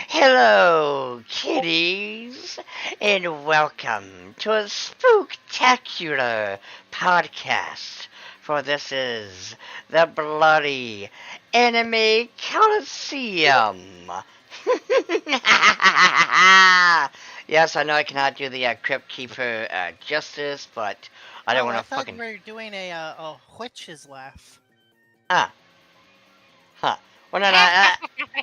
Hello, kiddies, and welcome to a spooktacular podcast. For this is the bloody Anime Colosseum. Yes, I know I cannot do the Crypt Keeper justice, but I don't want to I thought fucking. we were doing a witch's laugh. Ah, huh. Well, no,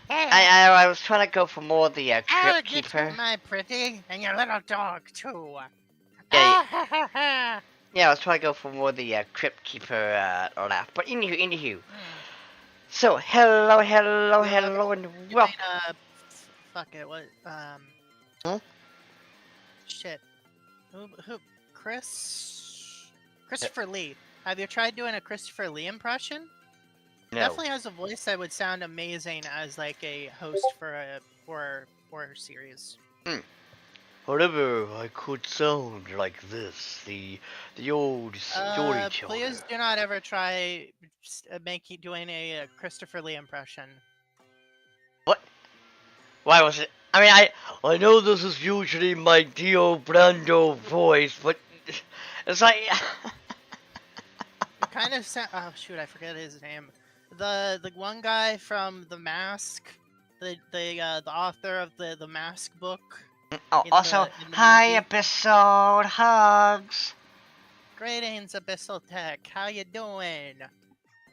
I was trying to go for more of the Oh, Crypt get Keeper. my pretty, and your little dog too. Yeah, yeah, I was trying to go for more of the Crypt Keeper laugh. But anywho. So, hello, and Doing welcome. fuck it, what, Huh? shit. Who, Christopher Lee. Have you tried doing a Christopher Lee impression? No. Definitely has a voice that would sound amazing as like a host for a horror series. However, I could sound like this, the old storyteller. Please do not ever try doing a Christopher Lee impression. What? Why was it? I mean, I know this is usually my Dio Brando voice, but it's like. It kind of sound. Oh shoot, I forget his name. The one guy from The Mask, the author of the Mask book. Oh, also, in the hi, movie. episode hugs. Greetings, Abyssal Tech. How you doing?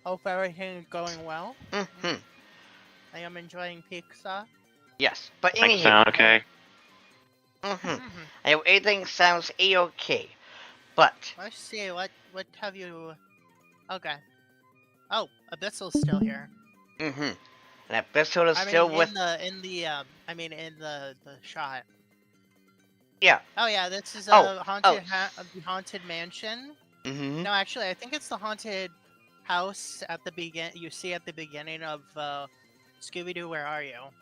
Hope everything is going well. Mm-hmm. I am enjoying pizza. Yes, but Like anywho. sound okay? Mm-hmm. Everything sounds a-okay, but. Let's see, what have you... Okay. Oh, Abyssal's still here. Mm-hmm. And Abyssal is still with. in the shot. Yeah. Oh yeah, this is Oh, the haunted mansion. Mm-hmm. No, actually, I think it's the haunted house at the begin. You see at the beginning of Scooby-Doo. Where are you?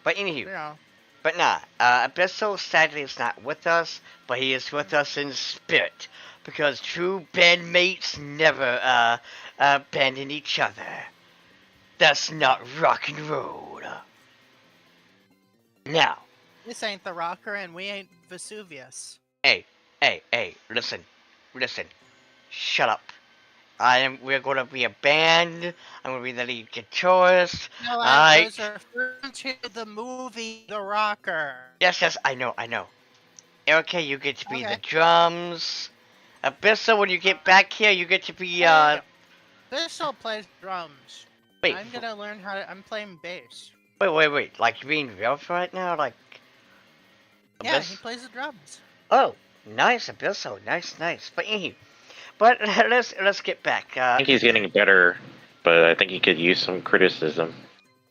But anywho. Yeah. But nah, Abyssal sadly is not with us, but he is with us in spirit. Because true bandmates never, abandon each other. That's not rock and roll. Now. This ain't the Rocker, and we ain't Vesuvius. Hey, listen. Shut up. We're gonna be a band. I'm gonna be the lead guitarist. No, I was referring to the movie The Rocker. Yes, I know. Erica, you get to be the drums. Abyssal, when you get back here, you get to be, Abyssal plays drums. Wait. I'm gonna learn I'm playing bass. Wait. Like, you being real right now? Like... Yeah, he plays the drums. Oh, nice, Abyssal. Nice. But anywho. But let's get back. I think he's getting better, but I think he could use some criticism.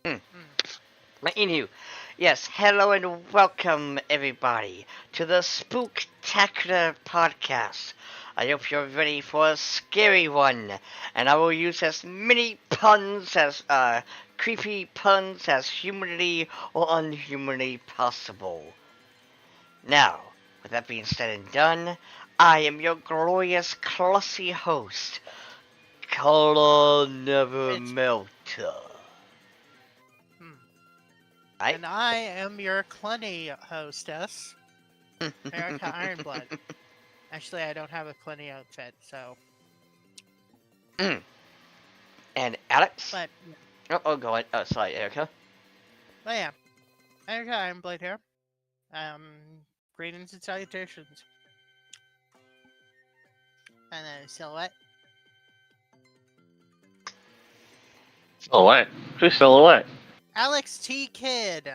But anywho, yes, hello and welcome everybody to the Spooktacular podcast. I hope you're ready for a scary one, and I will use as many puns as creepy puns as humanly or unhumanly possible. Now, with that being said and done, I am your glorious, classy host, Color Never Melter. And I am your Clenny hostess, Erica Ironblood. Actually, I don't have a Clenny outfit, so... And Alex? But... Oh, go on. Oh, sorry, Erica. Oh yeah, Erica Ironblade here. Greetings and salutations. And then Silhouette. Silhouette? Who's Silhouette? Alex T. Kidd.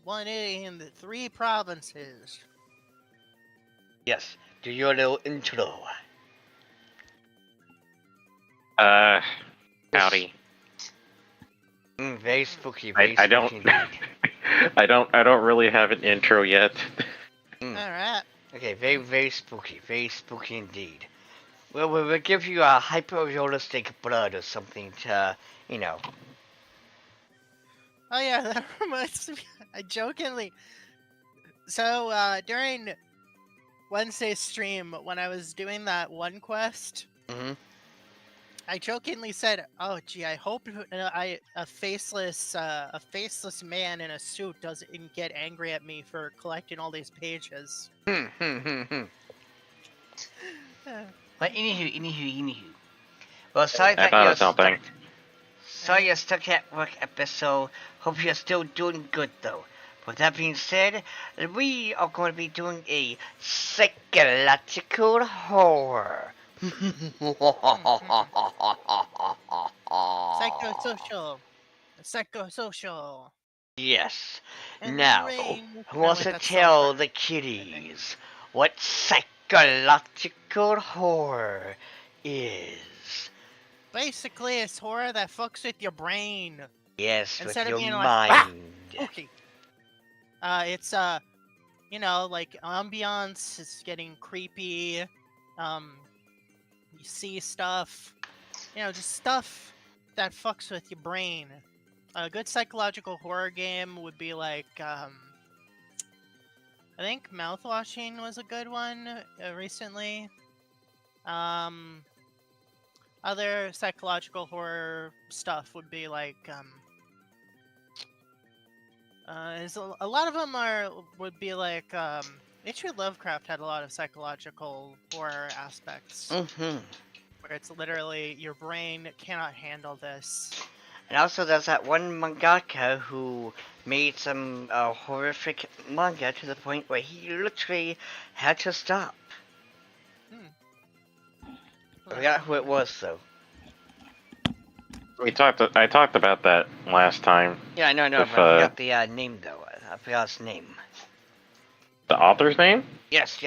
One in the 3 provinces. Yes, do your little intro. Howdy. Very spooky. I don't. I don't really have an intro yet. Alright. Okay, very spooky indeed. Well, we'll give you a hyper-realistic blood or something to, you know. Oh yeah, that reminds me. I jokingly. So during Wednesday's stream, when I was doing that one quest, I jokingly said, "Oh, gee, I hope a faceless man in a suit doesn't get angry at me for collecting all these pages." Hmm, hmm, hmm, hmm. Uh, But anywho. Well, sorry I that thought you're of something. stuck. Sorry you're stuck at work, episode. Hope you're still doing good, though. With that being said, we are going to be doing a psychological horror. Psychosocial, psychosocial, Yes. and Now, rain. who No, wants wait, to that's Silver. tell the I think. kiddies what psychological horror is? Basically, it's horror that fucks with your brain Yes, with instead of your being like, "Ah, mind. spooky." It's like ambiance. It's getting creepy. You see stuff. Just stuff that fucks with your brain. A good psychological horror game would be like, I think Mouthwashing was a good one recently. Other psychological horror stuff would be like, a lot of them would be like, H.P. Lovecraft had a lot of psychological horror aspects, Mm-hmm. where it's literally your brain cannot handle this. And also, there's that one mangaka who made some horrific manga to the point where he literally had to stop. I forgot who it was, though. I talked about that last time. Yeah, I know, With, but I forgot the name, though. I forgot his name. The author's name? Yes.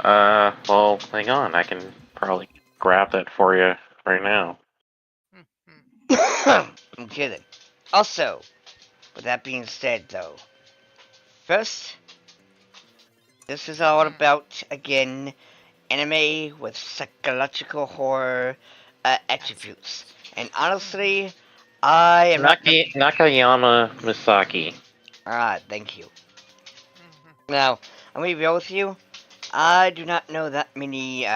Well, hang on. I can probably grab that for you right now. I'm kidding. Also, with that being said, though, first, this is all about, again, anime with psychological horror attributes. And honestly, I am not. Nakayama Misaki. Alright, thank you. Now, I'm gonna be real with you. I do not know that many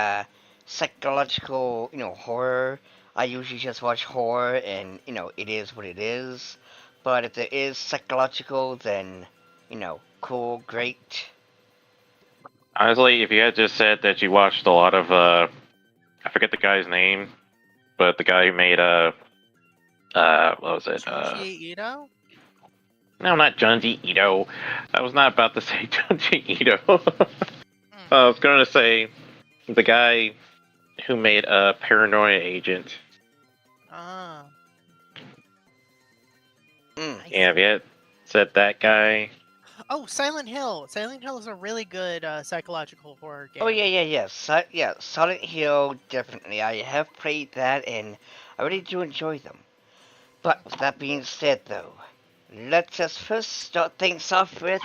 psychological, horror. I usually just watch horror, and it is what it is. But if there is psychological, then cool, great. Honestly, if you had just said that you watched a lot of, I forget the guy's name, but the guy who made, what was it? Junji Ito? No, not Junji Ito. I was not about to say Junji Ito. I was going to say the guy who made a Paranoia Agent. Ah. Yeah, have you had said that guy? Oh, Silent Hill. Silent Hill is a really good psychological horror game. Oh yeah. Silent Hill, definitely. I have played that, and I really do enjoy them. But with that being said, though, let us first start things off with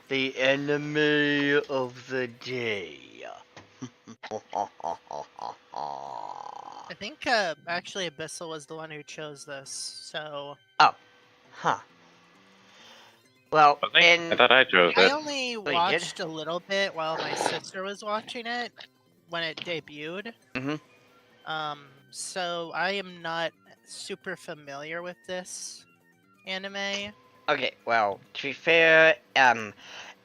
the anime of the day. I think actually Abyssal was the one who chose this, so Huh. Well, I thought I chose I it. only watched a little bit while my sister was watching it when it debuted. So I am not super familiar with this anime. Okay, well, to be fair, in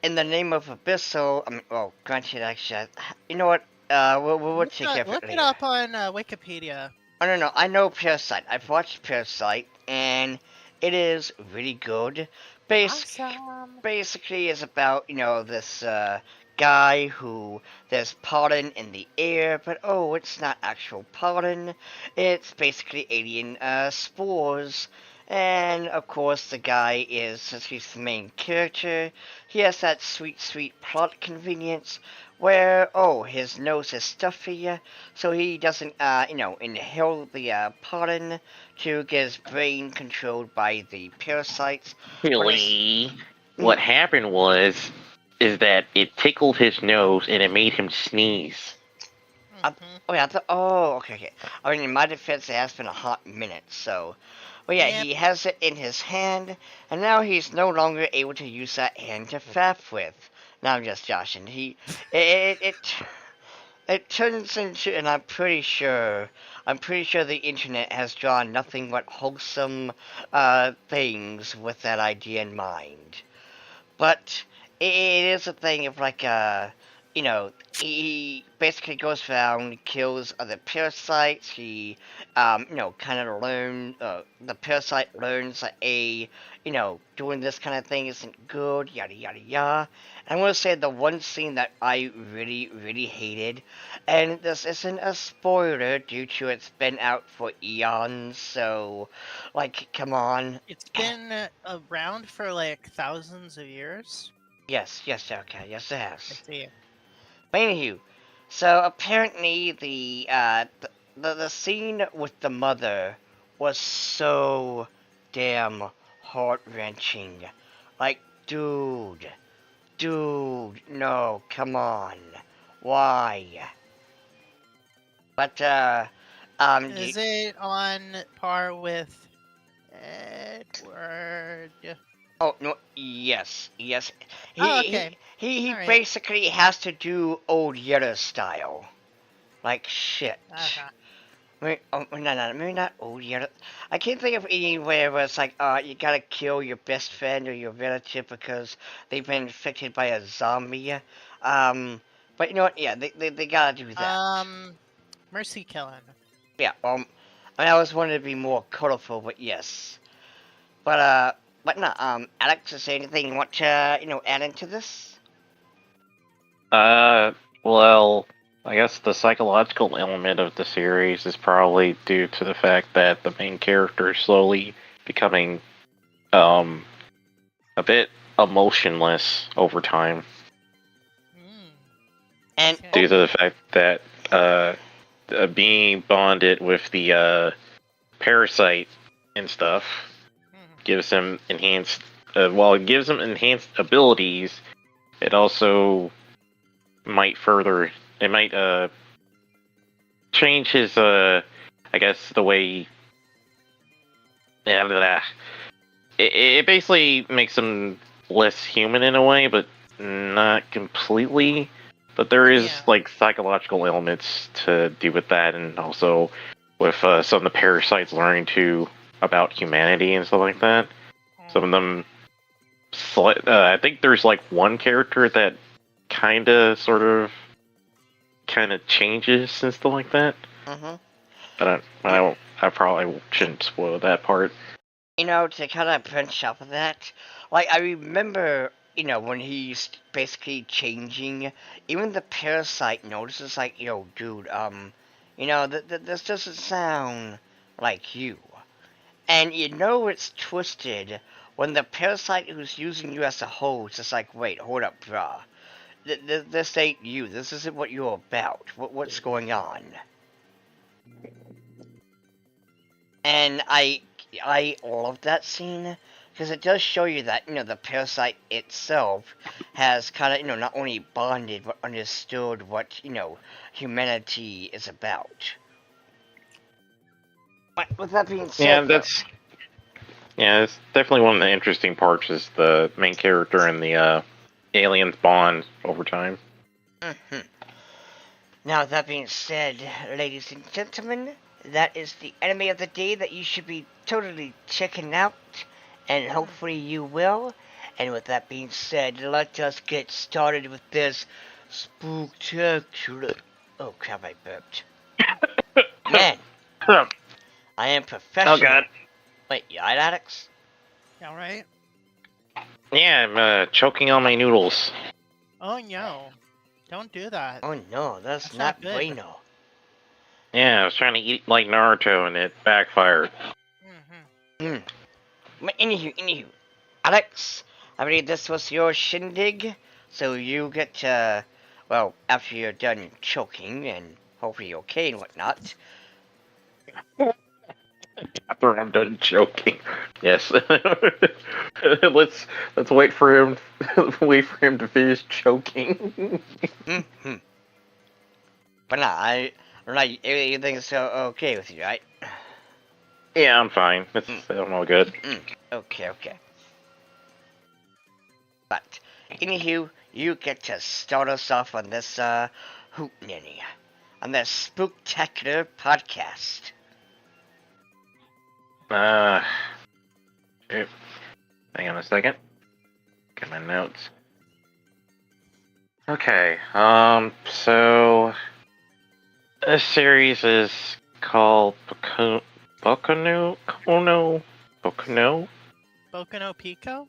the name of Abyssal, well, granted, actually, you know what, we'll take care of it Look later. it up on Wikipedia. Oh, no, I know Parasite. I've watched Parasite, and it is really good. Awesome. Basically, it's about, this, guy who there's pollen in the air, but oh, it's not actual pollen. It's basically alien, spores. And, of course, the guy is, since he's the main character, he has that sweet plot convenience where, oh, his nose is stuffy, so he doesn't, inhale the pollen to get his brain controlled by the parasites. Really? What happened is that it tickled his nose and it made him sneeze. Okay. I mean, in my defense, it has been a hot minute, so... Well, yeah, he has it in his hand, and now he's no longer able to use that hand to faff with. Now I'm just joshing. It's it turns into, and I'm pretty sure the internet has drawn nothing but wholesome things with that idea in mind. But it is a thing of like, you know, he basically goes around, kills other parasites. He, kind of the parasite learns that doing this kind of thing isn't good, yada yada yada. And I want to say the one scene that I really, really hated, and this isn't a spoiler due to it's been out for eons, so, like, come on. It's been around for like thousands of years. Yes, okay, yes it I has. see. But anywho, so apparently the scene with the mother was so damn heart wrenching. Like, dude, no, come on, why? But Is it on par with Edward? oh no, yes. Oh, okay. He All right. basically has to do old Yetter style. Like shit. Uh-huh. No, maybe not old Yetter. I can't think of anywhere where it's like, you gotta kill your best friend or your relative because they've been infected by a zombie. But you know what? Yeah, they gotta do that. Mercy killing. Yeah. I mean, I was wanting to be more colorful, but yes. But no. Alex, is there anything you want to, add into this? Well, I guess the psychological element of the series is probably due to the fact that the main character is slowly becoming, a bit emotionless over time. Mm. And Due to the fact that, being bonded with the, parasite and stuff gives him enhanced, while it gives him enhanced abilities, it also might change his, I guess the way, yeah, it basically makes him less human in a way, but not completely. But there is Yeah. like psychological elements to do with that, and also with some of the parasites learning about humanity and stuff like that. Some of them, I think there's like one character that kind of changes and stuff like that. mm-hmm. But I probably shouldn't spoil that part. To kind of branch off of that, like, I remember, when he's basically changing, even the parasite notices, like, dude, this doesn't sound like you. And it's twisted when the parasite who's using you as a host is like, wait, hold up, bruh. This ain't you. This isn't what you're about. What's going on? And I love that scene because it does show you that the parasite itself has kind of not only bonded but understood what humanity is about. But with that being said, it's definitely one of the interesting parts is the main character and the aliens bond over time. Mm-hmm. Now, that being said, ladies and gentlemen, that is the anime of the day that you should be totally checking out, and hopefully you will. And with that being said, let us get started with this spooktacular. Oh crap, I burped. Man, I am professional. Oh god. Wait, you alright, Alex? All right. Yeah, I'm choking on my noodles. Oh no! Don't do that. Oh no, that's not good. bueno. Yeah, I was trying to eat like Naruto and it backfired. But anywho, Alex, I believe this was your shindig, so you get to, well, after you're done choking and hopefully you're okay and whatnot. After I'm done choking, yes. let's wait for him. Wait for him to finish choking. Mm-hmm. But nah, everything's okay with you, right? Yeah, I'm fine. I'm all good. Okay. But, anywho, you get to start us off on this, hootenanny. on the Spooktacular podcast. Shoot. Hang on a second. Get my notes. Okay, so this series is called Boku no Pico?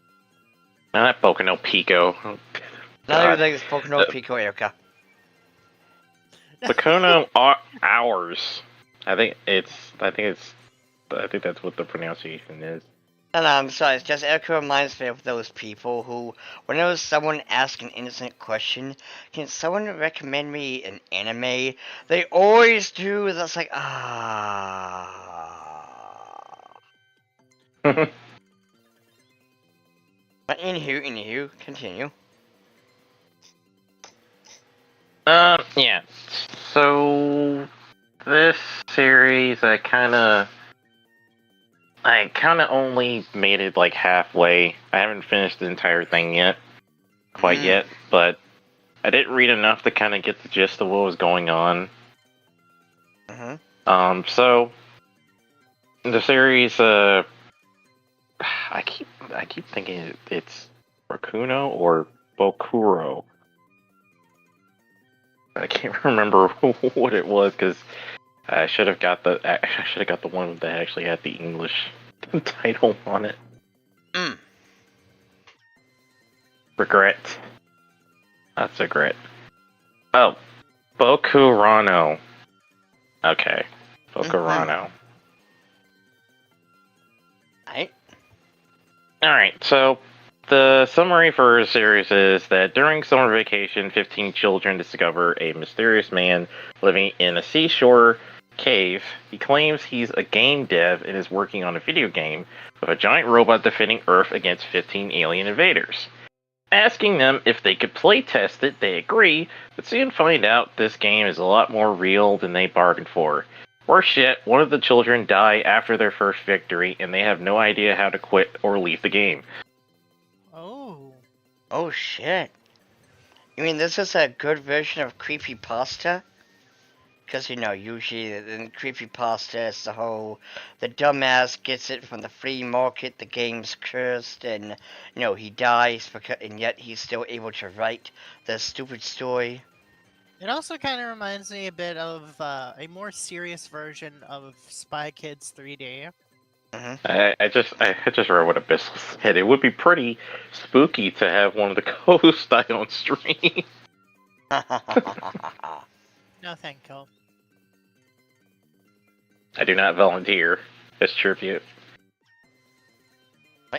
No, not Boku no Pico. Oh, Not God. everything is Pokemon Pico, Erica. Boku no Hours. I think that's what the pronunciation is. No, I'm sorry. It's just Erica reminds me of those people who, whenever someone asks an innocent question, can someone recommend me an anime? They always do. That's like, But anywho, continue. Yeah. So this series, I kind of only made it like halfway. I haven't finished the entire thing quite yet, but I didn't read enough to kind of get the gist of what was going on. So the series, I keep thinking it's Rakuno or Bokuro. I can't remember what it was because I should have got the one that actually had the English title on it. Regret. That's a regret. Oh, Bokurano. Okay, Bokurano. Alright, so the summary for the series is that during summer vacation, 15 children discover a mysterious man living in a seashore cave. He claims he's a game dev and is working on a video game with a giant robot defending Earth against 15 alien invaders. Asking them if they could play test it, they agree, but soon find out this game is a lot more real than they bargained for. Worse yet, one of the children die after their first victory, and they have no idea how to quit or leave the game. Oh shit. You mean this is a good version of creepypasta? Because, usually in creepypasta it's the dumbass gets it from the free market, the game's cursed, and, he dies, and yet he's still able to write the stupid story. It also kind of reminds me a bit of a more serious version of Spy Kids 3D. I just read what Abyssal said. It would be pretty spooky to have one of the co-hosts die on stream. No, thank you. I do not volunteer as tribute.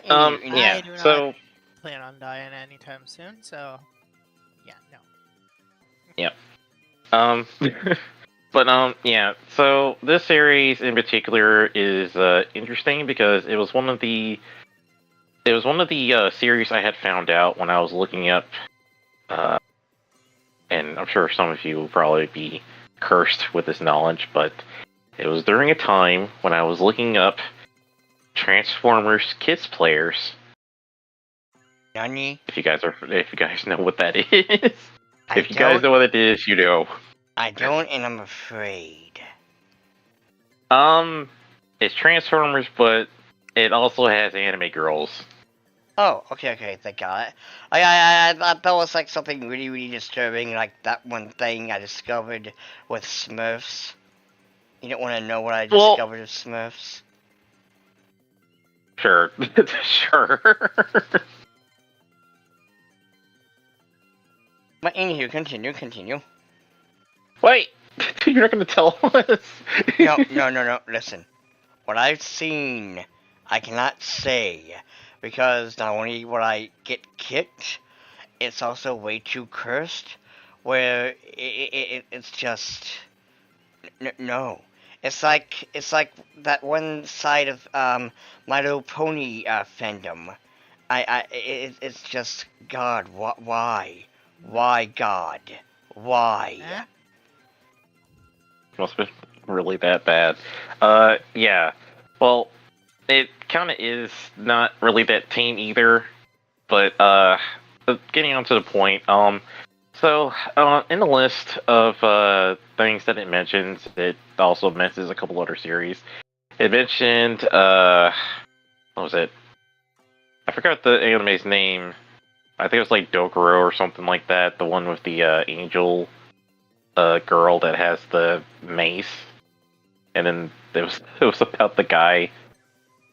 Yeah. I do not plan on dying anytime soon, so yeah, no. Yep. But yeah. So this series in particular is interesting because it was one of the series I had found out when I was looking up, and I'm sure some of you will probably be cursed with this knowledge, but it was during a time when I was looking up Transformers Kids players. Nani? If you guys know what that is. If you guys know what it is, you know. I don't, and I'm afraid. It's Transformers, but it also has anime girls. Oh, okay, they got it. I thought that was like something really, really disturbing, like that one thing I discovered with Smurfs. You don't want to know what I discovered with Smurfs? Sure. Sure. But anywho, continue. Wait! You're not gonna tell us? No, listen. What I've seen, I cannot say. Because not only will I get kicked, it's also way too cursed. Where it's just... No. It's like that one side of My Little Pony fandom. It's just, God, why? Why, God? Why? Eh? Must have been really that bad. Yeah. Well, it kind of is not really that tame either. But getting on to the point, So, in the list of things that it mentions, it also mentions a couple other series. It mentioned, what was it? I forgot the anime's name. I think it was like Dokuro or something like that. The one with the angel girl that has the mace. And then it was about the guy.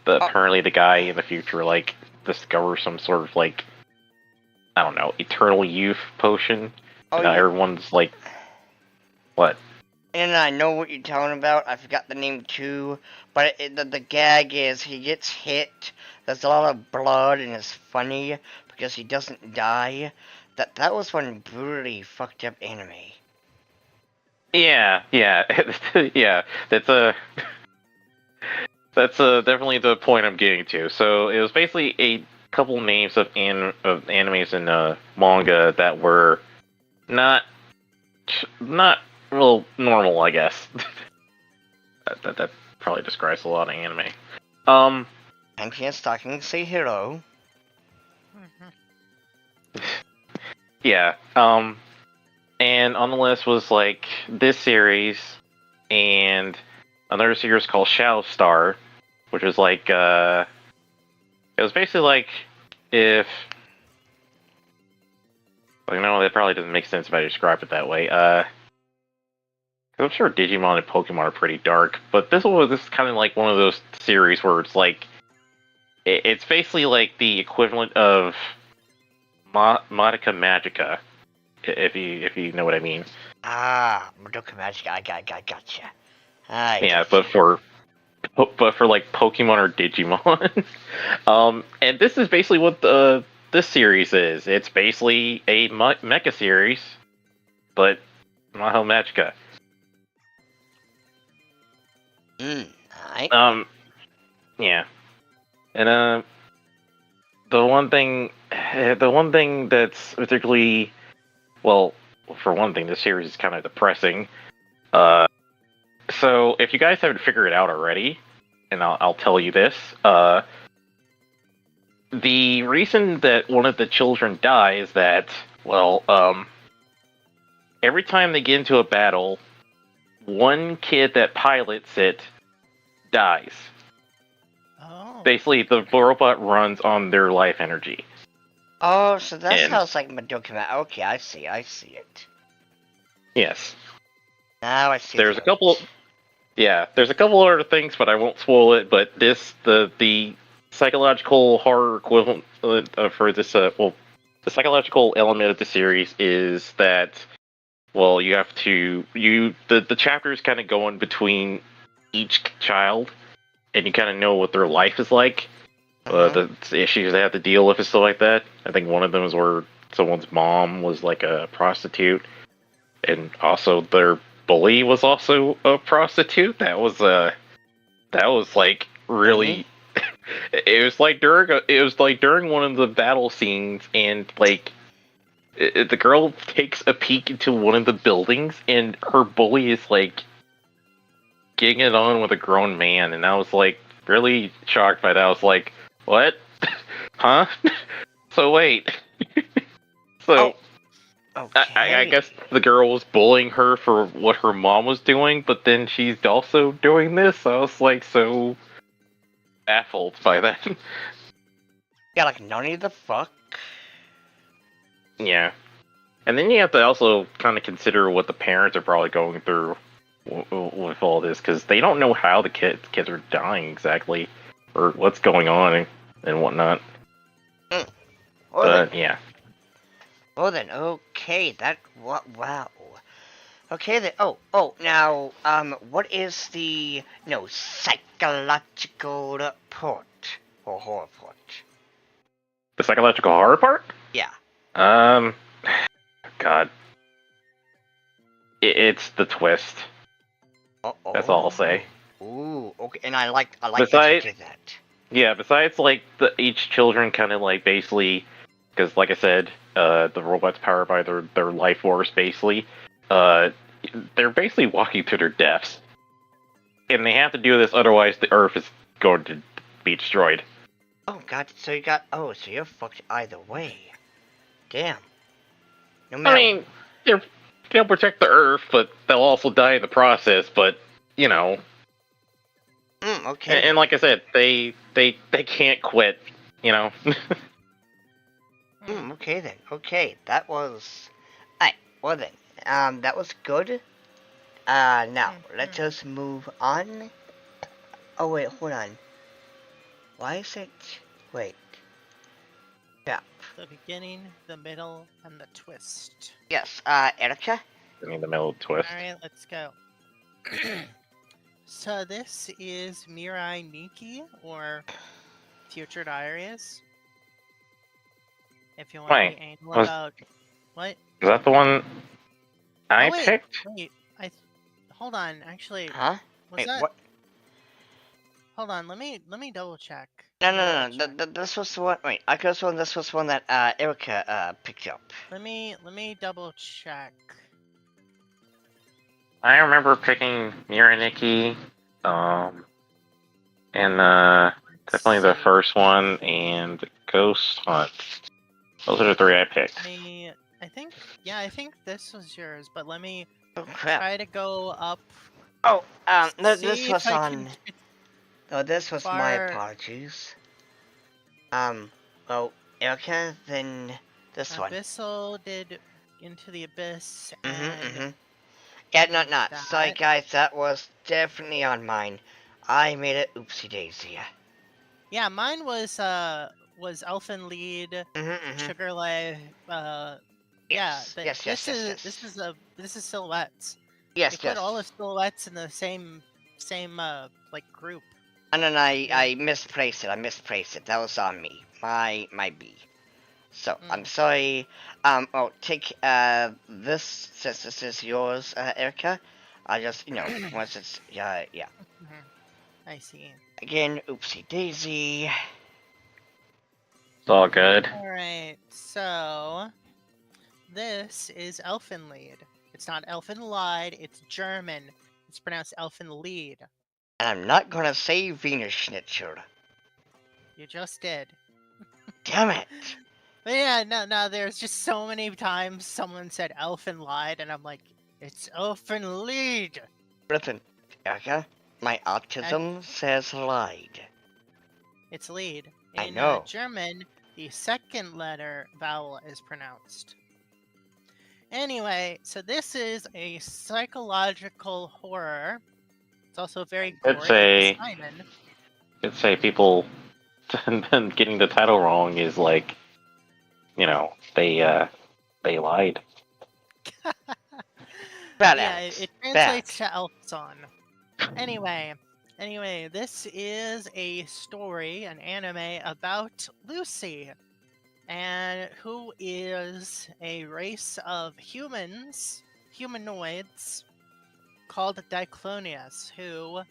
Apparently the guy in the future like discovers some sort of like, I don't know, eternal youth potion. Oh, Now yeah. everyone's like, what? And I know what you're talking about. I forgot the name too. But the gag is he gets hit. There's a lot of blood and it's funny because he doesn't die. That was one brutally fucked up anime. Yeah, yeah, yeah. That's definitely the point I'm getting to. So it was basically a couple names of animes and manga that were not real normal, I guess. that probably describes a lot of anime. And he's talking say hello. Yeah. And on the list was like this series and another series called Shadow Star, which was like it was basically like if well, no, that probably doesn't make sense if I describe it that way. 'Cause I'm sure Digimon and Pokemon are pretty dark, but this is kind of like one of those series where it's like it's basically like the equivalent of Madoka Magica, if you know what I mean. Ah, Madoka Magic. I gotcha. Yeah, but for like Pokemon or Digimon. And this is basically what this series is. It's basically a mecha series, but Maho Magica. Alright. Yeah, and the one thing that's particularly well, for one thing, this series is kind of depressing. So if you guys haven't figured it out already, and I'll tell you this, the reason that one of the children dies is that, well, every time they get into a battle, one kid that pilots it dies. Oh. Basically, the robot runs on their life energy. Oh, so that's And- how it's like Madoka Magic. Okay, I see it. Yes. Now I see. There's a couple other things, but I won't spoil it. But the psychological horror equivalent for this, the psychological element of the series is that, well, you have to the chapters kind of go in between each child, and you kind of know what their life is like, the issues they have to deal with and stuff like that. I think one of them is where someone's mom was like a prostitute, and also their bully was also a prostitute. That was like really. It was like during one of the battle scenes, and like the girl takes a peek into one of the buildings, and her bully is like getting it on with a grown man, and I was like really shocked by that. I was like, what? Huh? So wait. So Okay. I guess the girl was bullying her for what her mom was doing, but then she's also doing this. I was like so baffled by that. Yeah, like none of the fuck. Yeah. And then you have to also kind of consider what the parents are probably going through with all this, because they don't know how the kids are dying exactly, or what's going on and whatnot. Well, But then, yeah. well then, okay, wow. Okay then, now, what is the, psychological port, or horror port? The psychological horror part? Yeah. God. It's the twist. Uh-oh. That's all I'll say. Ooh, okay, and I like that Besides- you did that. Yeah, besides, like, each children kind of, like, basically, because, like I said, the robot's powered by their life force, basically, they're basically walking to their deaths. And they have to do this, otherwise the Earth is going to be destroyed. Oh god, so you're fucked either way. Damn. No I matter. mean, they'll protect the Earth, but they'll also die in the process. But you know, Okay. and like I said, they can't quit. You know. Okay then. Okay, that was. Alright. Well then, that was good. Now let us move on. Oh wait, hold on. Why is it? Wait. Yeah. The beginning, the middle, and the twist. Yes. Erica. In the middle of the twist. Alright, let's go. So this is Mirai Nikki, or Future Diaries. If you want to Wait, be anal was- about... What? Is that the one I Oh, wait, picked? wait, hold on, actually, Huh? was Wait. that... What? Hold on, let me double check. No. This was the one. Wait. I could have sworn this was one that Erica picked up. Let me double check. I remember picking Miraniki, and definitely the first one and Ghost Hunt. Those are the three I picked. I think this was yours, but let me Oh crap. try to go up. Oh, this see was if I on. can get Oh, this was my far- apologies. Well, Erica, then this one. Abyssal did Into the Abyss, and Yeah, no. that. Sorry, guys, that was definitely on mine. I made it oopsie daisy. Yeah, mine was Elfin Lead, Sugar Life. Yes. Yeah, Yes. this is silhouettes. Yes. You put all the silhouettes in the same like group. And then I misplaced it. That was on me. My B. So I'm sorry. Oh, take this since this is yours, Erica. I just once it's yeah. I see. Again, oopsie daisy. It's all good. Alright, so this is Elfenlied. It's not Elfenlied, it's German. It's pronounced Elfenlied. And I'm not gonna say Venus Schnitzel. You just did. Damn it. But yeah, no, there's just so many times someone said Elfenlied, and I'm like, it's Elfenlied! Listen, Erica, my autism says lied. It's lead. I In know. German, the second letter vowel is pronounced. Anyway, so this is a psychological horror. It's also very gory. I'd say people getting the title wrong is like, they lied. Bad Yeah, Alex. it translates to Elfson. Anyway, this is a story, an anime about Lucy, and who is a race of humanoids, called Diclonius, who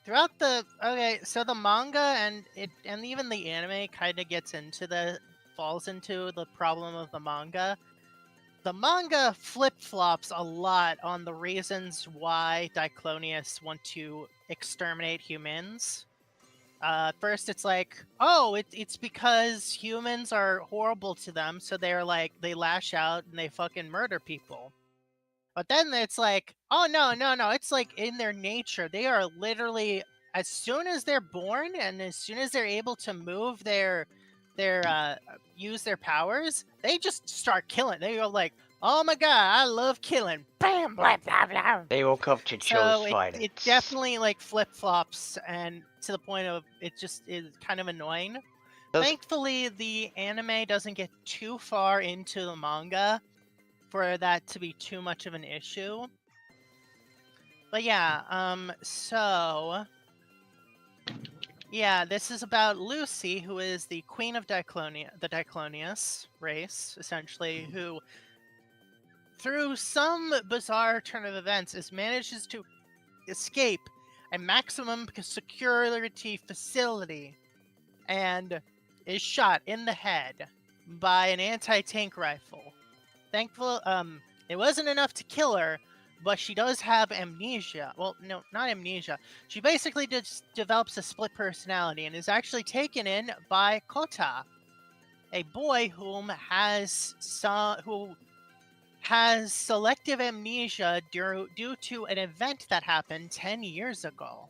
throughout the manga and even the anime kind of falls into the problem of the manga. The manga flip-flops a lot on the reasons why Diclonius want to exterminate humans. First, it's like, it's because humans are horrible to them, so they lash out and they fucking murder people. But then it's like, oh no, it's like in their nature. They are literally, as soon as they're born and as soon as they're able to move use their powers, they just start killing. They go like, oh my god, I love killing. Bam, blah, blah, blah. They woke up to choose violence. It definitely like flip-flops, and to the point of it just is kind of annoying. Thankfully, the anime doesn't get too far into the manga for that to be too much of an issue. But yeah, this is about Lucy, who is the queen of the Diclonius race, essentially, who, through some bizarre turn of events, manages to escape a maximum security facility and is shot in the head by an anti-tank rifle. Thankful, it wasn't enough to kill her, but she does have amnesia. Well, no, not amnesia. She basically just develops a split personality and is actually taken in by Kota, a boy who has selective amnesia due to an event that happened 10 years ago.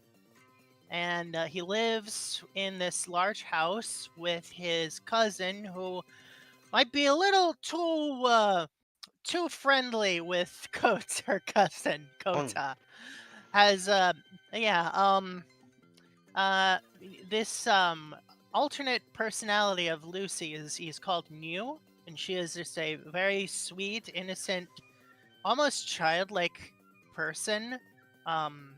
And he lives in this large house with his cousin, who might be a little too friendly with Kota, her cousin Kota. Has uh this alternate personality of Lucy is called New, and she is just a very sweet, innocent, almost childlike person. Um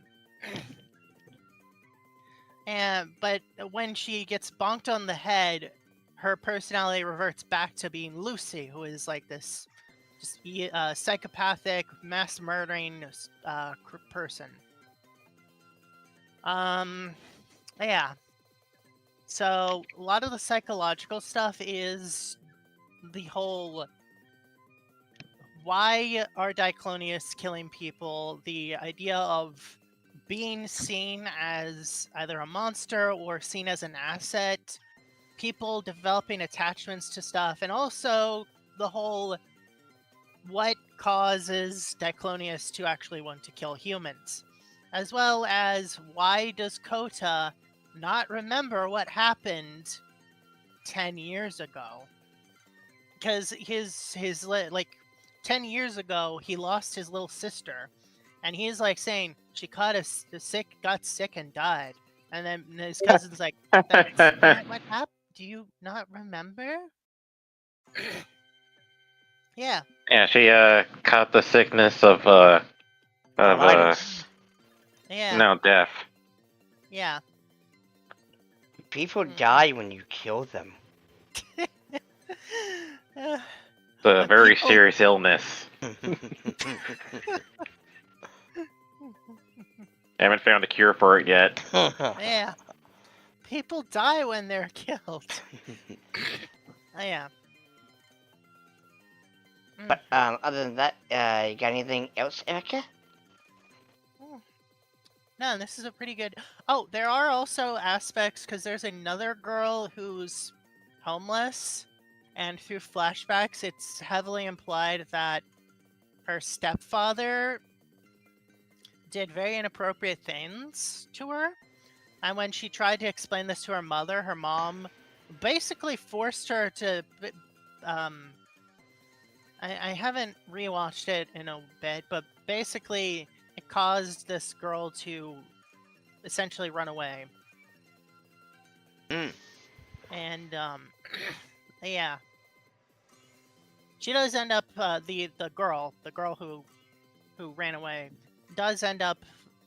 but when she gets bonked on the head, her personality reverts back to being Lucy, who is like this just psychopathic, mass murdering person. Yeah. So a lot of the psychological stuff is the whole why are Diclonius killing people? The idea of being seen as either a monster or seen as an asset, people developing attachments to stuff, and also the whole what causes Diclonius to actually want to kill humans, as well as why does Kota not remember what happened 10 years ago? Because his like 10 years ago he lost his little sister, and he's like saying she got sick and died, and then his cousin's like, that's not what happened. Do you not remember? Yeah. Yeah, she caught the sickness of Colitis. Yeah. no, death. Yeah. People die when you kill them. It's a very serious illness. Haven't found a cure for it yet. Yeah. People die when they're killed. Yeah. But other than that, you got anything else, Erica? No, this is a pretty good. Oh, there are also aspects because there's another girl who's homeless, and through flashbacks, it's heavily implied that her stepfather did very inappropriate things to her. And when she tried to explain this to her mom basically forced her to. I haven't rewatched it in a bit, but basically it caused this girl to essentially run away. And yeah, she does end up the girl who ran away does end up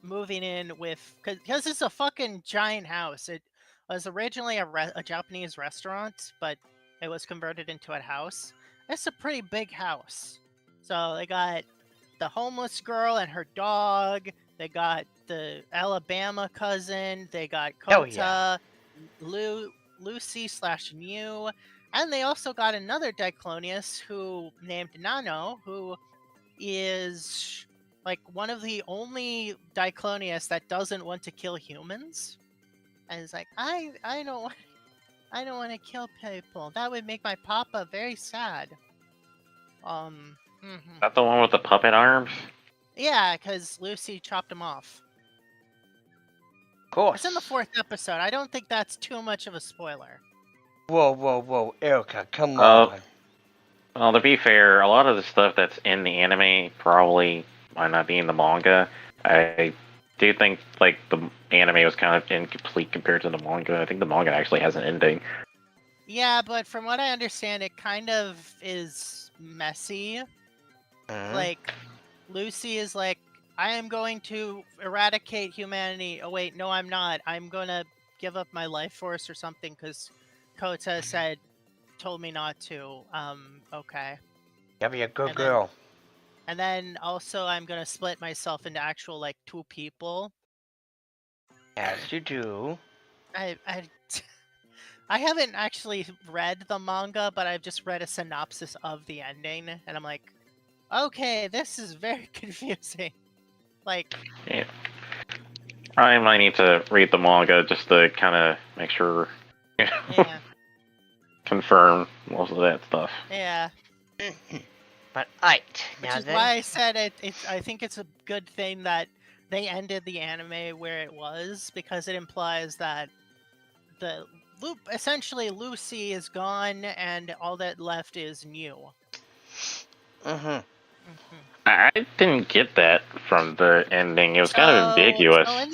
moving in with because it's a fucking giant house. It was originally a Japanese restaurant, but it was converted into a house. It's a pretty big house. So they got the homeless girl and her dog. They got the Alabama cousin. They got Kota, Lucy / Mew, and they also got another Diclonius who named Nano, who is like one of the only Diclonius that doesn't want to kill humans. And it's like, I don't want to kill people. That would make my papa very sad. Is that the one with the puppet arms? Yeah, because Lucy chopped him off. Of course. It's in the 4th episode. I don't think that's too much of a spoiler. Whoa, Erica, come on. Well, to be fair, a lot of the stuff that's in the anime probably might not be in the manga. I do think like the anime was kind of incomplete compared to the manga. I think the manga actually has an ending. Yeah, but from what I understand, it kind of is messy. Like, Lucy is like, I am going to eradicate humanity. Oh wait, no, I'm not. I'm gonna give up my life force or something because Kota told me not to. Okay. Gotta be a good girl. And then also I'm gonna split myself into actual like 2 people. As you do. I haven't actually read the manga, but I've just read a synopsis of the ending, and I'm like, okay, this is very confusing. Like, yeah. I might need to read the manga just to kind of make sure, yeah, confirm most of that stuff. yeah. But alright, Which now is then. why I said I think it's a good thing that they ended the anime where it was, because it implies that the loop essentially Lucy is gone and all that left is new. Mm-hmm. I didn't get that from the ending. It was kind of ambiguous. So in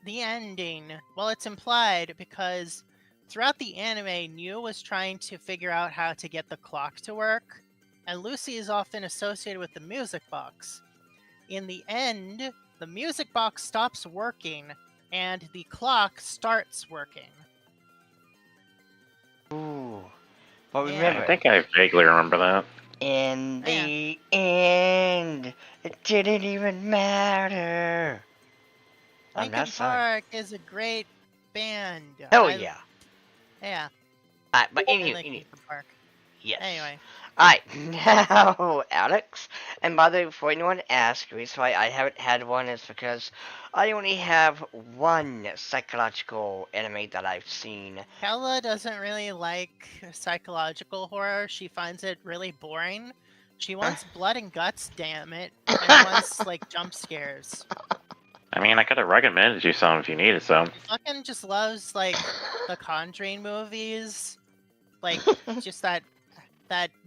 the ending, well, it's implied because throughout the anime, New was trying to figure out how to get the clock to work, and Lucy is often associated with the music box. In the end, the music box stops working, and the clock starts working. Ooh. But Yeah. remember, I think I vaguely remember that. in the end, it didn't even matter. I'm Linkin not sorry. Park is a great band. Oh yeah. Yeah, Alright, but I anyway, like Linkin Park. yes. Anyway. Alright, now, Alex, and by the way, before anyone asks, the reason why I haven't had one is because I only have one psychological anime that I've seen. Kella doesn't really like psychological horror. She finds it really boring. She wants blood and guts, damn it, and wants like jump scares. I mean, I could have recommended you some if you needed some. She fucking just loves like the Conjuring movies, like just that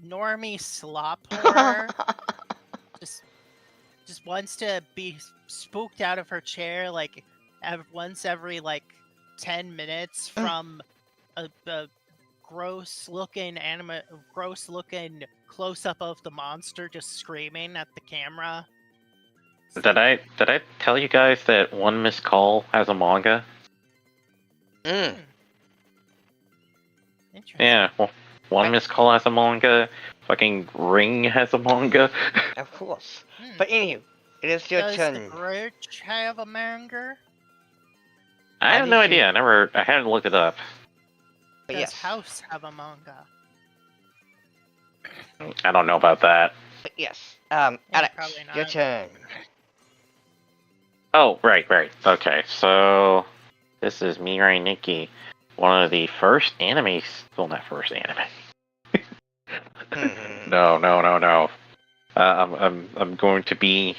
normie slop horror. Just wants to be spooked out of her chair like once every like 10 minutes from a gross looking close up of the monster just screaming at the camera. It's Did like, I tell you guys that One Missed Call has a manga? Interesting. Yeah, well, One I- Missed Call has a manga. Fucking Ring has a manga. Of course. But anyway, it is your Does turn. the Grudge have a manga? I How have did no you- idea. I hadn't looked it up. But Does yes. House have a manga? I don't know about that. But yes. Yeah, Alex, probably your not. turn. Oh, right. Okay, so this is Mirai Nikki, one of the first animes. Well, not first anime. No. I'm going to be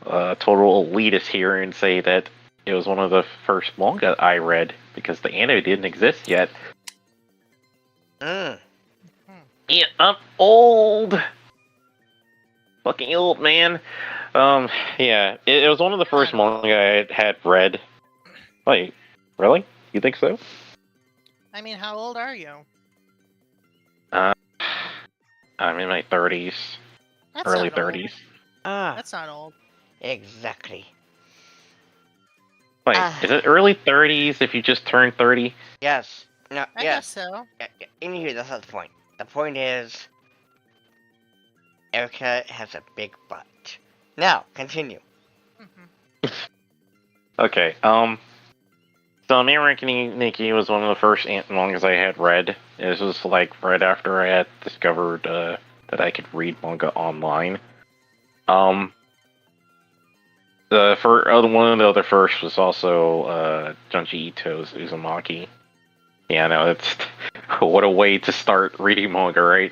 a total elitist here and say that it was one of the first manga I read because the anime didn't exist yet. Yeah, I'm old. Fucking old, man. Yeah, it was one of the first manga I had read. Wait, really? You think so? I mean, how old are you? I'm in my 30s, That's early not old. 30s. That's not old. Exactly. Wait, is it early 30s if you just turned 30? Yes. No, I yes. guess so. In here, that's not the point. The point is, Erica has a big butt. Now, continue. Okay, so American Nikki was one of the first mangas I had read. This was like right after I had discovered that I could read manga online. One of the other first was also Junji Ito's Uzumaki. Yeah, no, it's what a way to start reading manga, right?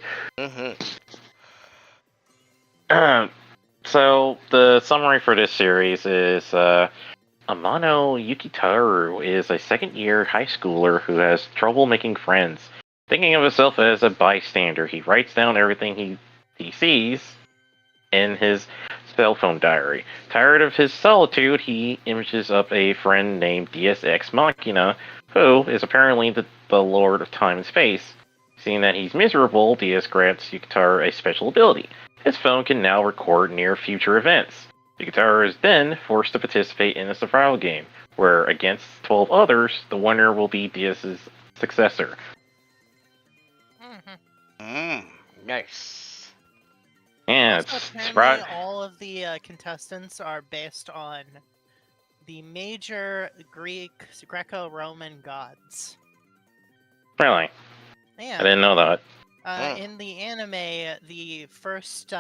So the summary for this series is Amano Yukitaru is a second-year high schooler who has trouble making friends. Thinking of himself as a bystander, he writes down everything he sees in his cell phone diary. Tired of his solitude, he images up a friend named DSX Machina, who is apparently the Lord of Time and Space. Seeing that he's miserable, DS grants Yukitaru a special ability. His phone can now record near-future events. Yukitaru is then forced to participate in a survival game, where against 12 others, the winner will be DS's successor. Nice. Yeah, Also, it's apparently all of the contestants are based on the major Greco-Roman gods. Really? Yeah. I didn't know that. In the anime, the first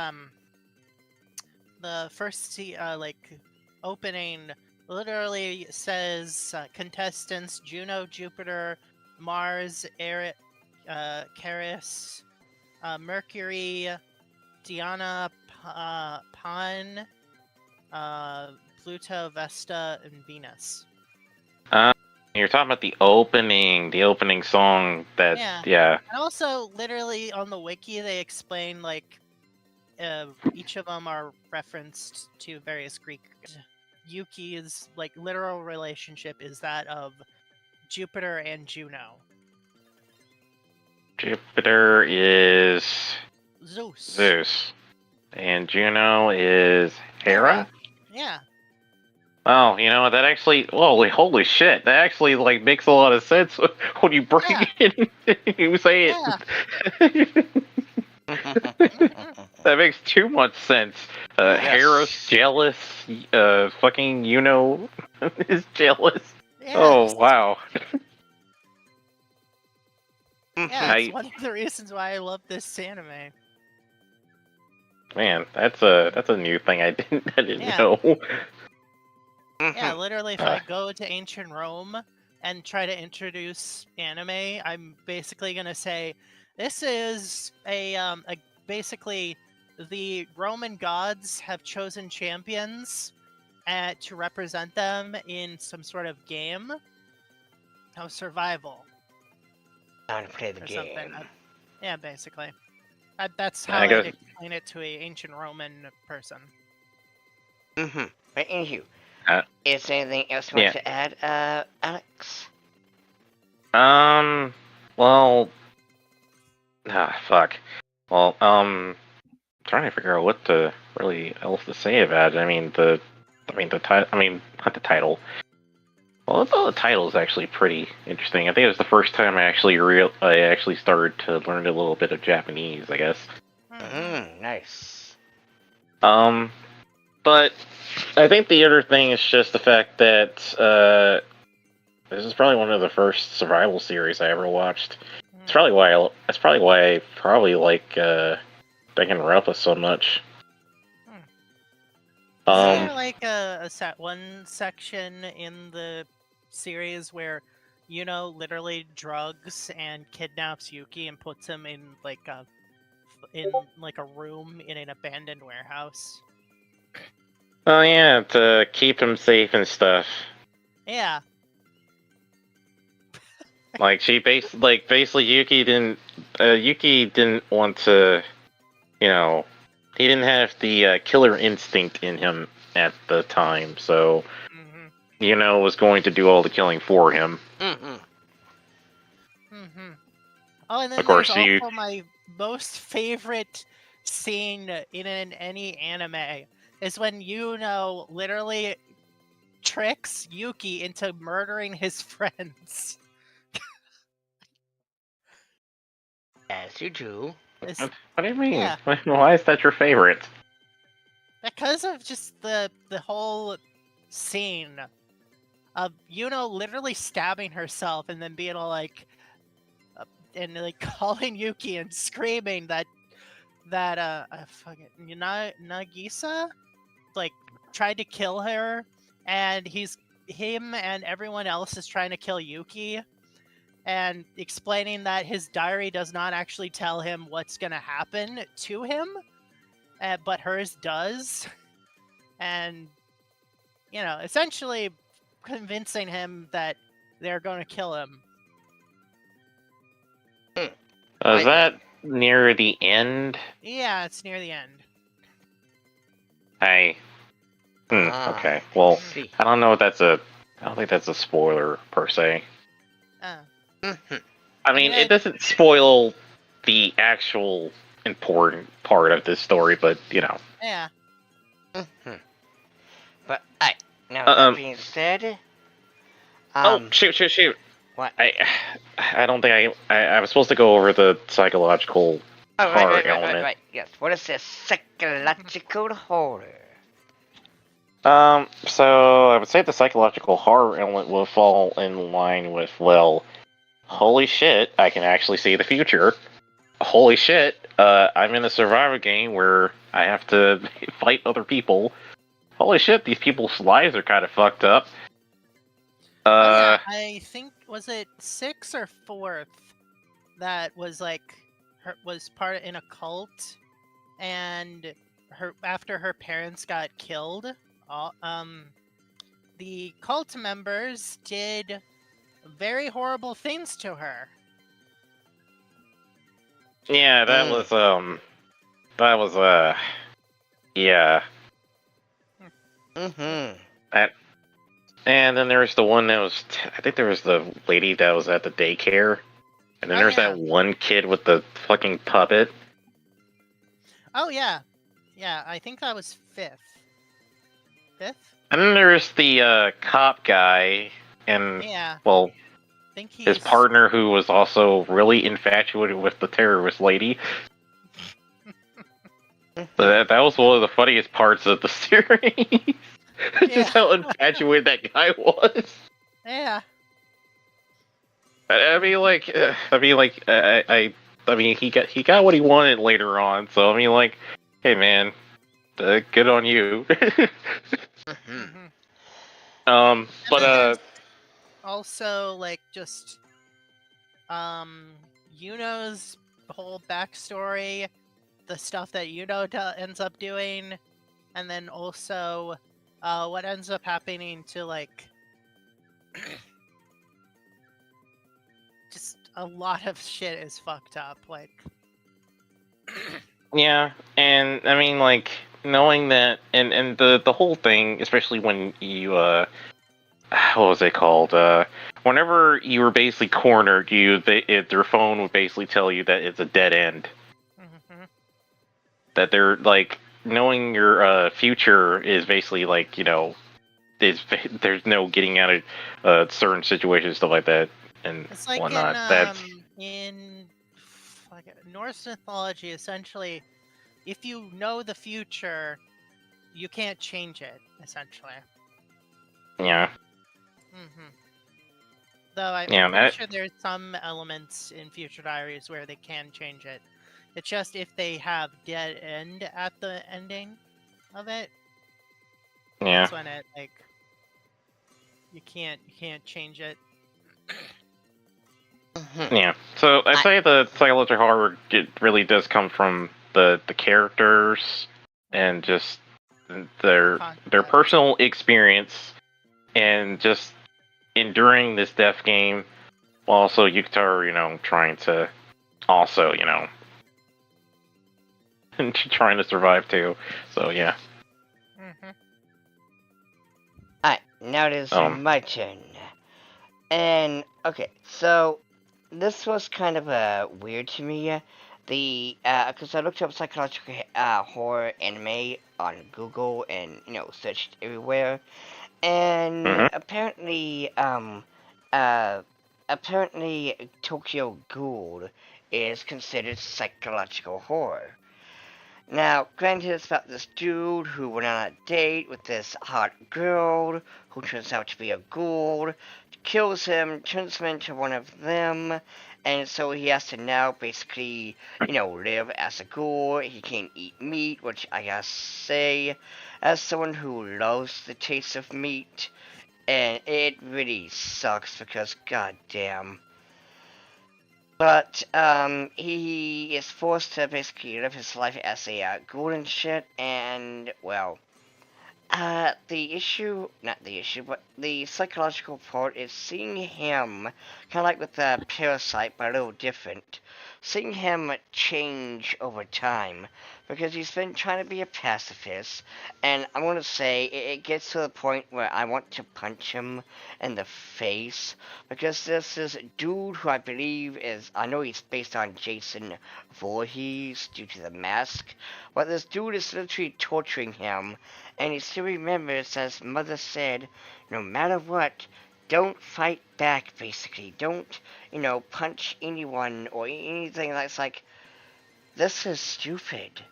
opening literally says contestants Juno, Jupiter, Mars, Eris, Mercury, Diana, Pan, Pluto, Vesta, and Venus. You're talking about the opening song that, yeah. And also, literally on the wiki, they explain like each of them are referenced to various Greek. Yuki's like literal relationship is that of Jupiter and Juno. Jupiter is Zeus. And Juno is Hera? Yeah. Oh, you know, that actually, holy shit, that actually, like, makes a lot of sense when you break it and you say it. That makes too much sense. Yes. Hera's jealous, fucking Juno is jealous. Yes. Oh, wow. Yeah, it's one of the reasons why I love this anime. Man, that's a new thing I didn't know. Yeah, literally, if I go to ancient Rome and try to introduce anime, I'm basically gonna say, this is basically the Roman gods have chosen champions to represent them in some sort of game of survival. Time to play the game. Something. Yeah, basically. That's how I'd explain it to an ancient Roman person. But anywho, is there anything else you want to add, Alex? Well, fuck. Well, trying to figure out what to really else to say about it. I mean, not the title. Well, the title is actually pretty interesting. I think it was the first time I actually started to learn a little bit of Japanese, I guess. Nice. But I think the other thing is just the fact that this is probably one of the first survival series I ever watched. That's probably why I like Danganronpa so much. Is there like one section in the series where literally drugs and kidnaps Yuki and puts him in like a room in an abandoned warehouse? Oh yeah, to keep him safe and stuff. Yeah. Like basically Yuki didn't want to, he didn't have the killer instinct in him at the time, so was going to do all the killing for him. Oh, and then there's also my most favorite scene in any anime is when literally tricks Yuki into murdering his friends. As you do. What do you mean? Yeah. Why is that your favorite? Because of just the whole scene of literally stabbing herself and then being all like, and like calling Yuki and screaming that fucking Nagisa like tried to kill her, and him and everyone else is trying to kill Yuki, and explaining that his diary does not actually tell him what's gonna happen to him, but hers does, and essentially convincing him that they're going to kill him. Is that near the end? Yeah, it's near the end. Okay. Well, I don't know if I don't think that's a spoiler per se. I mean, it doesn't spoil the actual important part of this story, but Yeah. But now that being said, shoot! What? I don't think I was supposed to go over the psychological horror element. Right. Yes. What is this psychological horror? So I would say the psychological horror element will fall in line with, well, holy shit, I can actually see the future. Holy shit, I'm in a survivor game where I have to fight other people. Holy shit, these people's lives are kind of fucked up. I think, was it 6th or 4th that was like was part in a cult, and after her parents got killed, the cult members did very horrible things to her. Yeah, that was yeah. Mm-hmm. That, and then there was the one that was, I think there was the lady that was at the daycare, and then Oh, there's yeah. that one kid with the fucking puppet. Oh, yeah. Yeah, I think that was fifth. And then there's the cop guy, and Yeah, well, I think he's... his partner who was also really infatuated with the terrorist lady. That was one of the funniest parts of the series. Just how infatuated that guy was. Yeah. I mean, he got what he wanted later on. So I mean, like, hey man, good on you. Mm-hmm. And But then there's also, like, just Yuno's whole backstory, the stuff that Yuno ends up doing, and then also what ends up happening to, like, just a lot of shit is fucked up. Like, yeah, and I mean, like, knowing that, and the whole thing, especially when you what was it called? Whenever you were basically cornered, their phone would basically tell you that it's a dead end. mm-hmm. That they're like knowing your future is basically like, you know, there's no getting out of certain situations, stuff like that, and It's like whatnot. That's in Norse mythology, essentially, if you know the future, you can't change it, essentially. yeah, Mm-hmm. Though I'm yeah. pretty sure there's some elements in Future Diaries where they can change it. It's just if they have dead end at the ending of it, Yeah. that's when it, like, you can't change it. Mm-hmm. Yeah. So I'd say the psychological horror really does come from the characters and just their Concept. personal experience and just enduring this death game while also Yuktar, you know, trying to also, you know, trying to survive too. So yeah. Mm-hmm. Alright, now it is my turn. And, okay, so this was kind of weird to me. Because I looked up psychological horror anime on Google and, you know, searched everywhere. And Mhm. apparently Tokyo Ghoul is considered psychological horror. Now, granted, it's about this dude who went on a date with this hot girl who turns out to be a ghoul, kills him, turns him into one of them, and so he has to now basically, you know, live as a ghoul. He can't eat meat, which I gotta say, as someone who loves the taste of meat, and it really sucks because goddamn. But he is forced to basically live his life as a ghoul and shit, and well, not the issue, but the psychological part is seeing him, kind of like with the Parasite, but a little different. Seeing him change over time, because he's been trying to be a pacifist, and I want to say it gets to the point where I want to punch him in the face, because there's this dude who I believe is, I know he's based on Jason Voorhees due to the mask, but this dude is literally torturing him, and he still remembers, as Mother said, no matter what, don't fight back, basically. Don't, you know, punch anyone or anything that's like, this is stupid.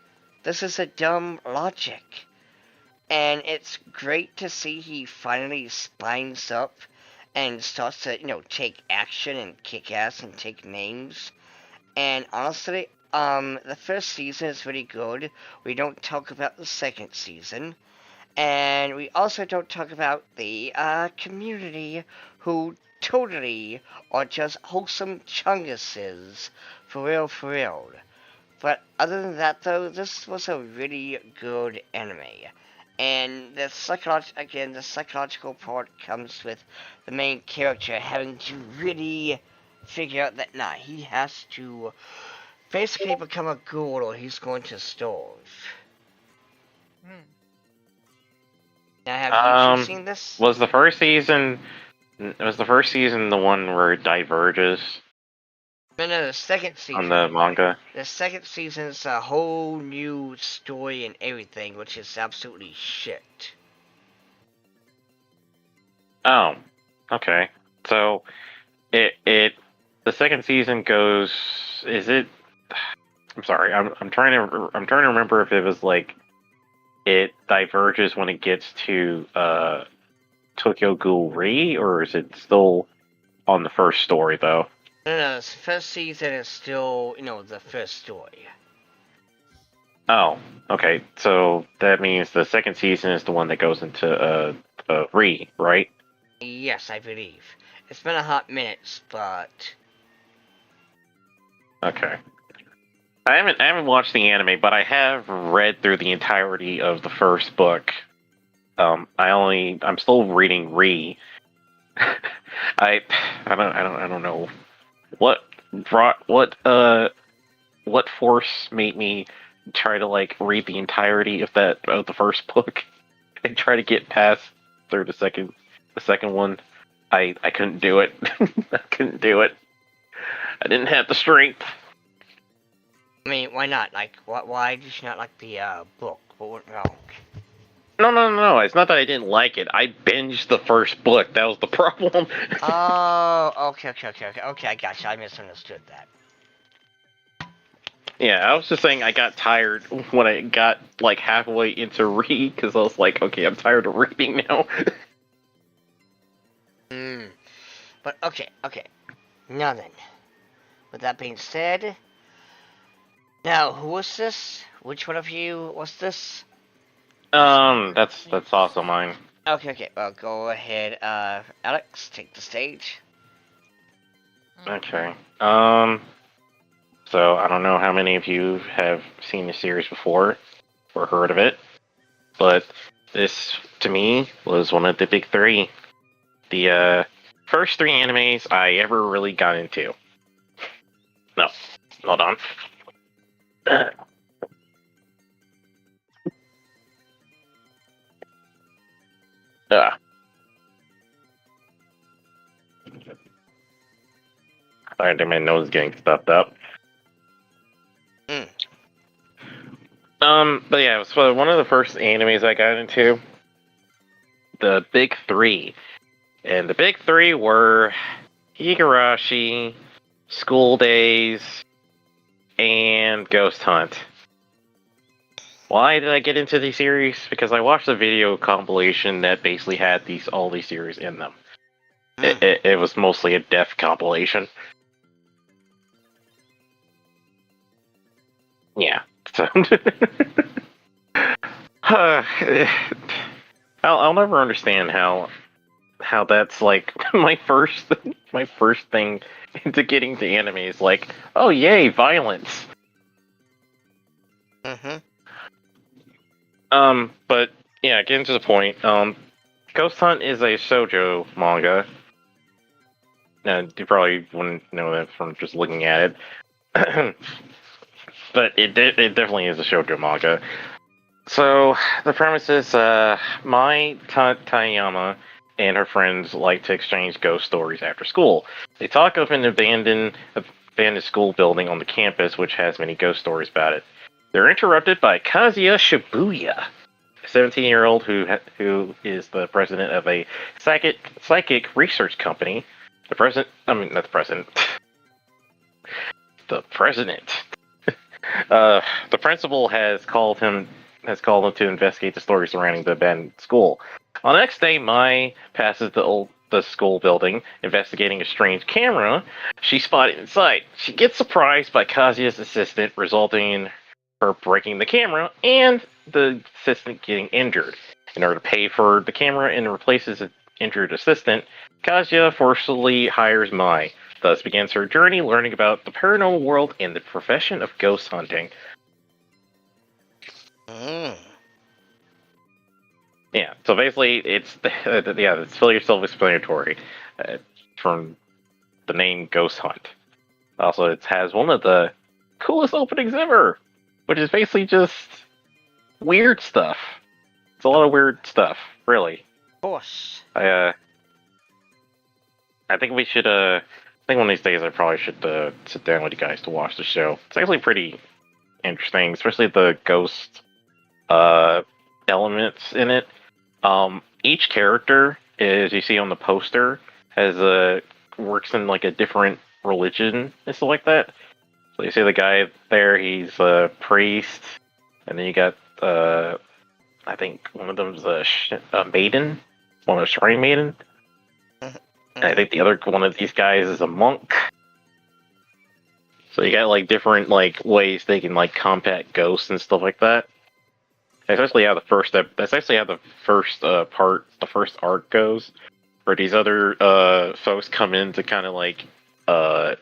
This is a dumb logic. And it's great to see he finally spines up and starts to, you know, take action and kick ass and take names. And honestly, the first season is really good. We don't talk about the second season. And we also don't talk about the community who totally are just wholesome chunguses. For real, for real. But other than that, though, this was a really good anime. And the psychological part comes with the main character having to really figure out that he has to basically become a ghoul or he's going to starve. Hmm. Now, have you two seen Um, this? was the first season the one where it diverges No, the second on the season. manga? The second season's a whole new story and everything, which is absolutely shit. Oh, okay. So it the second season goes. Is it? I'm sorry. I'm trying to remember if it was like it diverges when it gets to Tokyo Ghoul Re, or is it still on the first story though? No, the first season is still, the first story. Oh, okay. So that means the second season is the one that goes into Re, right? Yes, I believe. It's been a hot minute, but Okay. I haven't watched the anime, but I have read through the entirety of the first book. I'm still reading Re. I don't know what what force made me try to like read the entirety of the first book and try to get past through the second one. I couldn't do it. I couldn't do it. I didn't have the strength. I mean, why not? Like, why did you not like the book? What went wrong? No. It's not that I didn't like it. I binged the first book. That was the problem. Oh, okay. Okay, I gotcha. I misunderstood that. Yeah, I was just saying I got tired when I got like halfway into read because I was like, okay, I'm tired of reading now. Hmm. But okay. Now then, with that being said, now who was this? Which one of you was this? That's also mine. Okay. Well, go ahead, Alex, take the stage. Okay. So I don't know how many of you have seen the series before or heard of it, but this to me was one of the big three. The first three animes I ever really got into. No, hold on. Sorry, my nose is getting stuffed up. Mm. But yeah, it was one of the first animes I got into. The big three. And the big three were Higurashi, School Days, and Ghost Hunt. Why did I get into these series? Because I watched a video compilation that basically had all these series in them. It was mostly a death compilation. Yeah. So I'll never understand how that's like my first thing into getting to anime is like, oh yay, violence. Mm-hmm. But yeah, getting to the point. Ghost Hunt is a shoujo manga. And you probably wouldn't know that from just looking at it. But it definitely is a shoujo manga. So the premise is Mai Tayama and her friends like to exchange ghost stories after school. They talk of an abandoned school building on the campus which has many ghost stories about it. They're interrupted by Kazuya Shibuya, a 17-year-old who is the president of a psychic research company. Not the president. The president. The principal has called him to investigate the story surrounding the abandoned school. On the next day, Mai passes the school building, investigating a strange camera she spotted inside. She gets surprised by Kazuya's assistant, resulting in her breaking the camera and the assistant getting injured. In order to pay for the camera and injured assistant, Kazuya forcefully hires Mai, thus begins her journey learning about the paranormal world and the profession of ghost hunting. Yeah, so basically, it's fairly self-explanatory from the name Ghost Hunt. Also, it has one of the coolest openings ever, which is basically just weird stuff. It's a lot of weird stuff, really. Of course. I think we should. I think one of these days I probably should sit down with you guys to watch the show. It's actually pretty interesting, especially the ghost elements in it. Each character, as you see on the poster, has works in like a different religion and stuff like that. So you see the guy there, he's a priest, and then you got I think one of them's a maiden, one of a shrine maiden. And I think the other one of these guys is a monk. So you got like different like ways they can like combat ghosts and stuff like that. That's actually how the first the first arc goes, where these other folks come in to kind of like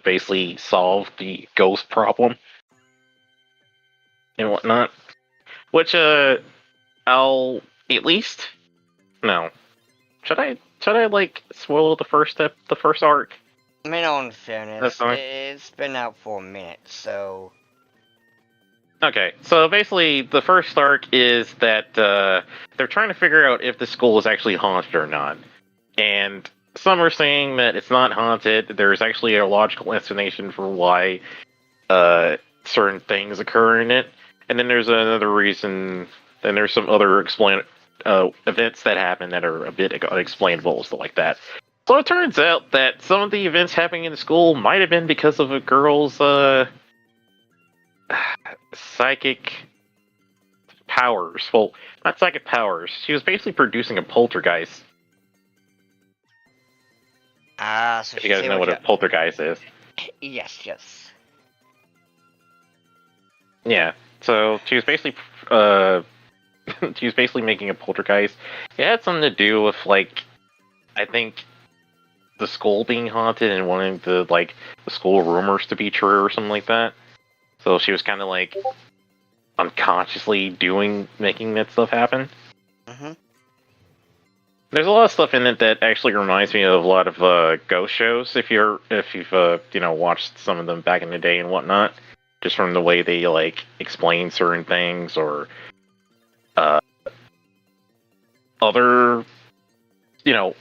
basically solve the ghost problem and whatnot. Which I'll at least no. Should I like spoil the first arc? I mean, in fairness, That's fine. it's been out for a minute, so... Okay, so basically the first arc is that they're trying to figure out if the school is actually haunted or not. And some are saying that it's not haunted. There's actually a logical explanation for why certain things occur in it. And then there's another reason, then there's some other events that happen that are a bit unexplainable, stuff like that. So it turns out that some of the events happening in the school might have been because of a girl's psychic powers. Well, not psychic powers. She was basically producing a poltergeist. So If you guys know what a poltergeist is. Yes, yes. Yeah. So she was basically making a poltergeist. It had something to do with like, I think, the school being haunted and wanting the school rumors to be true or something like that. So she was kind of like unconsciously making that stuff happen. Mm-hmm. There's a lot of stuff in it that actually reminds me of a lot of ghost shows. If you've watched some of them back in the day and whatnot, just from the way they like explain certain things or other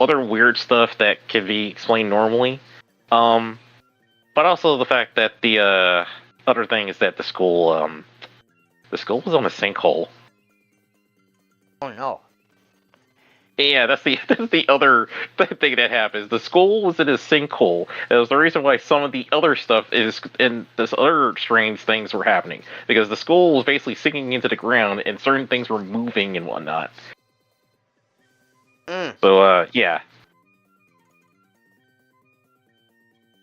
weird stuff that can be explained normally. But also the fact that the other thing is that the school was on a sinkhole. Oh no. Yeah, that's the other thing that happens. The school was in a sinkhole. That was the reason why some of the other stuff is and this other strange things were happening, because the school was basically sinking into the ground and certain things were moving and whatnot. So yeah.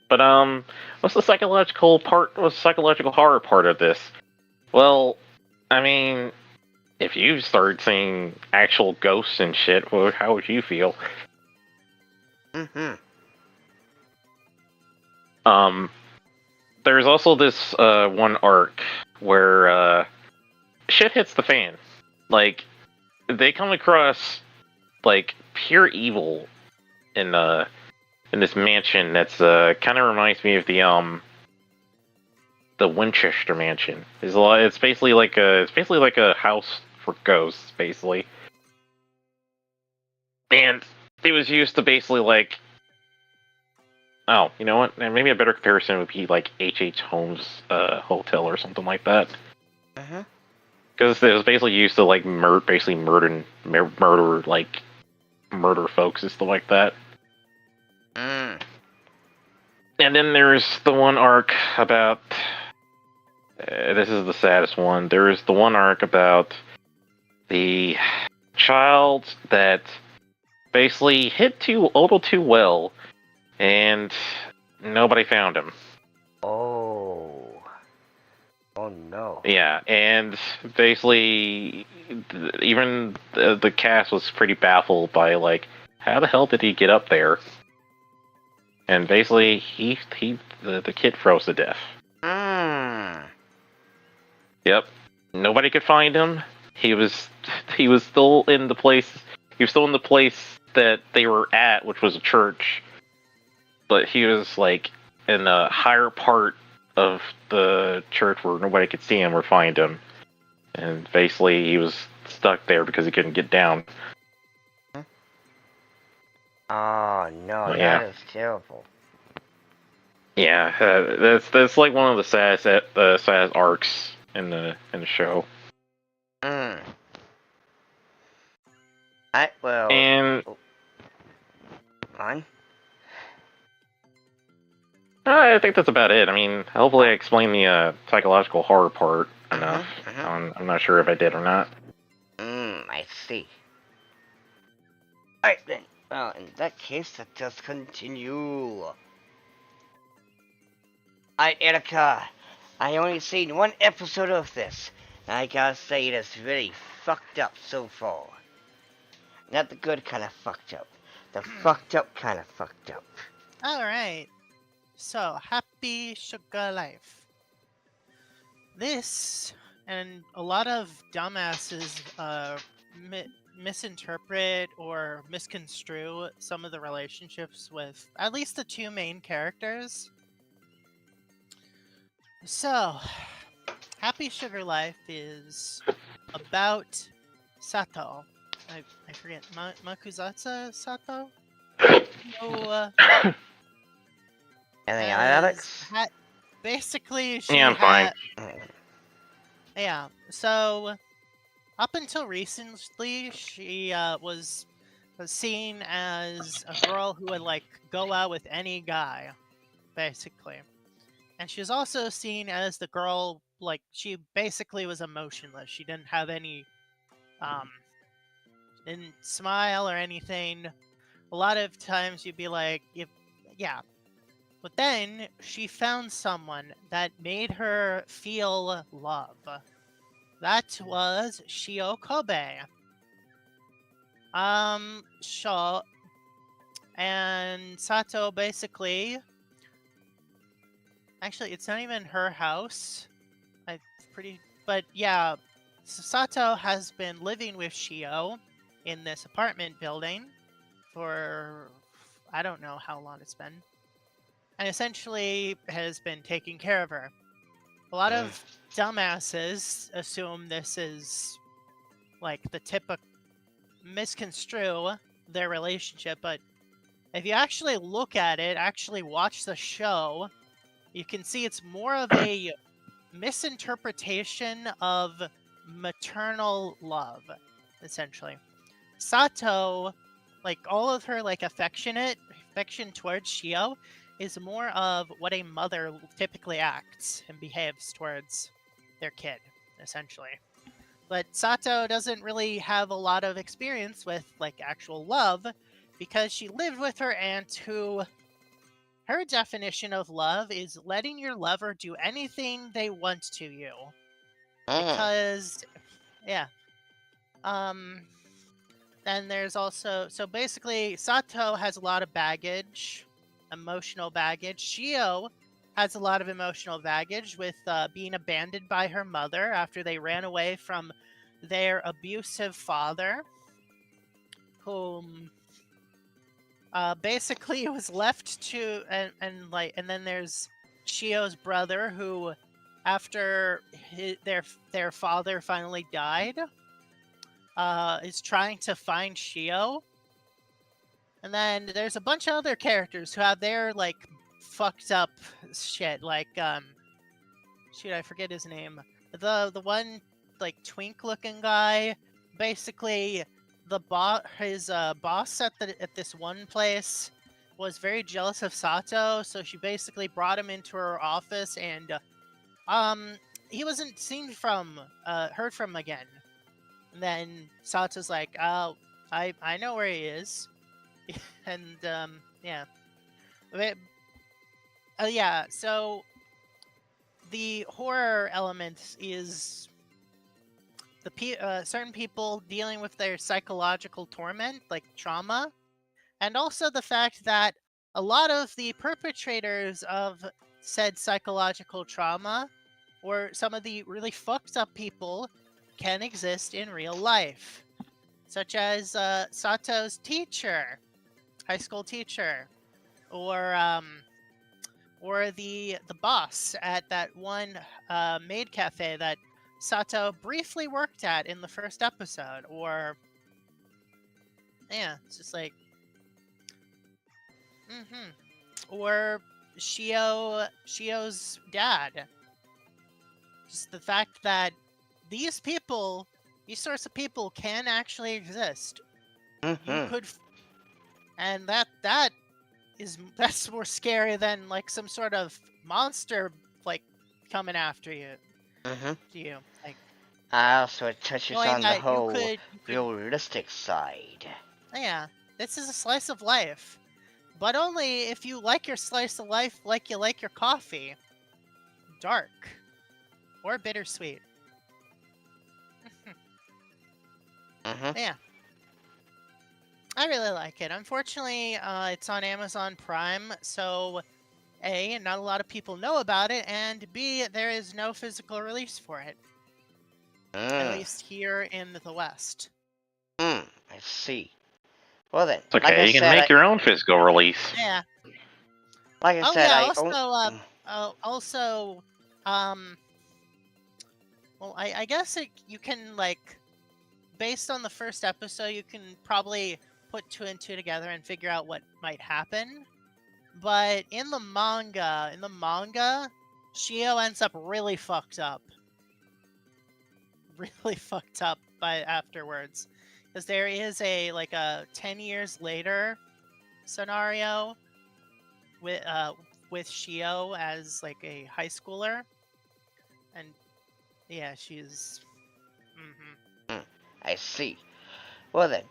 But what's the psychological horror part of this? Well, I mean, if you started seeing actual ghosts and shit, well, how would you feel? Mm-hmm. There's also this one arc where shit hits the fan. Like, they come across like pure evil in this mansion that's kind of reminds me of the Winchester mansion. It's basically like a house for ghosts, basically. And it was used to basically like, oh, you know what? Maybe a better comparison would be like H.H. Holmes' hotel or something like that. Uh-huh. Because it was basically used to like murder folks and stuff like that. Mm. And then there's the one arc about. This is the saddest one. There is the one arc about the child that basically hit a little too well, and nobody found him. Oh. Oh no. Yeah, and basically, even the cast was pretty baffled by like how the hell did he get up there? And basically, the kid froze to death. Mm. Yep. Nobody could find him. He was still in the place. He was still in the place that they were at, which was a church. But he was like in a higher part of the church where nobody could see him or find him. And basically, he was stuck there because he couldn't get down. Oh no, Oh, that yeah. is terrible. Yeah, that's like one of the saddest arcs in the show. Mm. And Fine. I think that's about it. I mean, hopefully I explained the psychological horror part enough. I'm not sure if I did or not. I see. Alright then. Well, in that case, let us continue. Alright, Erica. I only seen one episode of this, and I gotta say it is very fucked up so far. Not the good kind of fucked up. The fucked up kind of fucked up. Alright. So, Happy Sugar Life. This, and a lot of dumbasses misinterpret or misconstrue some of the relationships with at least the two main characters. So, Happy Sugar Life is about Sato. I forget, Makuzatsu Sato? Who, Anything on Alex? basically, she Yeah, I'm fine. Yeah, so up until recently, she was seen as a girl who would like go out with any guy, basically. And she was also seen as the girl, like, she basically was emotionless. She didn't have any, didn't smile or anything. A lot of times you'd be like, yeah. But then she found someone that made her feel love. That was Shio Kobe. Sure. And Sato basically... Actually, it's not even her house. But yeah, Sato has been living with Shio in this apartment building for... I don't know how long it's been. And essentially has been taking care of her. A lot of dumbasses assume this is like the typical misconstrue their relationship, but if you actually look at it, actually watch the show, you can see it's more of a misinterpretation of maternal love, essentially. Sato, like all of her like affection towards Shio is more of what a mother typically acts and behaves towards their kid, essentially. But Sato doesn't really have a lot of experience with like actual love because she lived with her aunt who her definition of love is letting your lover do anything they want to you. Because yeah. Then there's also so basically Sato has a lot of baggage, emotional baggage. Shio has a lot of emotional baggage with being abandoned by her mother after they ran away from their abusive father, whom basically was left to and then there's Shio's brother who, after their father finally died, is trying to find Shio. And then there's a bunch of other characters who have their like fucked up shit, like shoot, I forget his name. The one like twink looking guy, basically his boss at this one place was very jealous of Sato, so she basically brought him into her office and he wasn't heard from again. And then Sato's like, "Oh, I know where he is." And yeah. Yeah, so the horror element is certain people dealing with their psychological torment, like trauma, and also the fact that a lot of the perpetrators of said psychological trauma, or some of the really fucked up people, can exist in real life, such as Sato's teacher, high school teacher, or the boss at that one maid cafe that Sato briefly worked at in the first episode, or yeah, it's just like, or Shio's dad. Just the fact that these people, these sorts of people, can actually exist. You could, and that's more scary than like some sort of monster like coming after you. Mm-hmm. To you, like, So it touches knowing on the that whole you could, realistic side. yeah, this is a slice of life, but only if you like your slice of life like you like your coffee, dark or bittersweet. Mm-hmm. Yeah, I really like it. Unfortunately, it's on Amazon Prime, so A, not a lot of people know about it, and B, there is no physical release for it, at least here in the West. I see. Well then, It's okay. like I You can said, make your own physical release. Yeah. like I Oh said, yeah. I Well, I guess you can, like, based on the first episode, you can probably put 2 and 2 together and figure out what might happen. But in the manga, Shio ends up really fucked up. Really fucked up by afterwards. Because there is a 10 years later scenario with Shio as like a high schooler. And yeah, she's I see. Well then,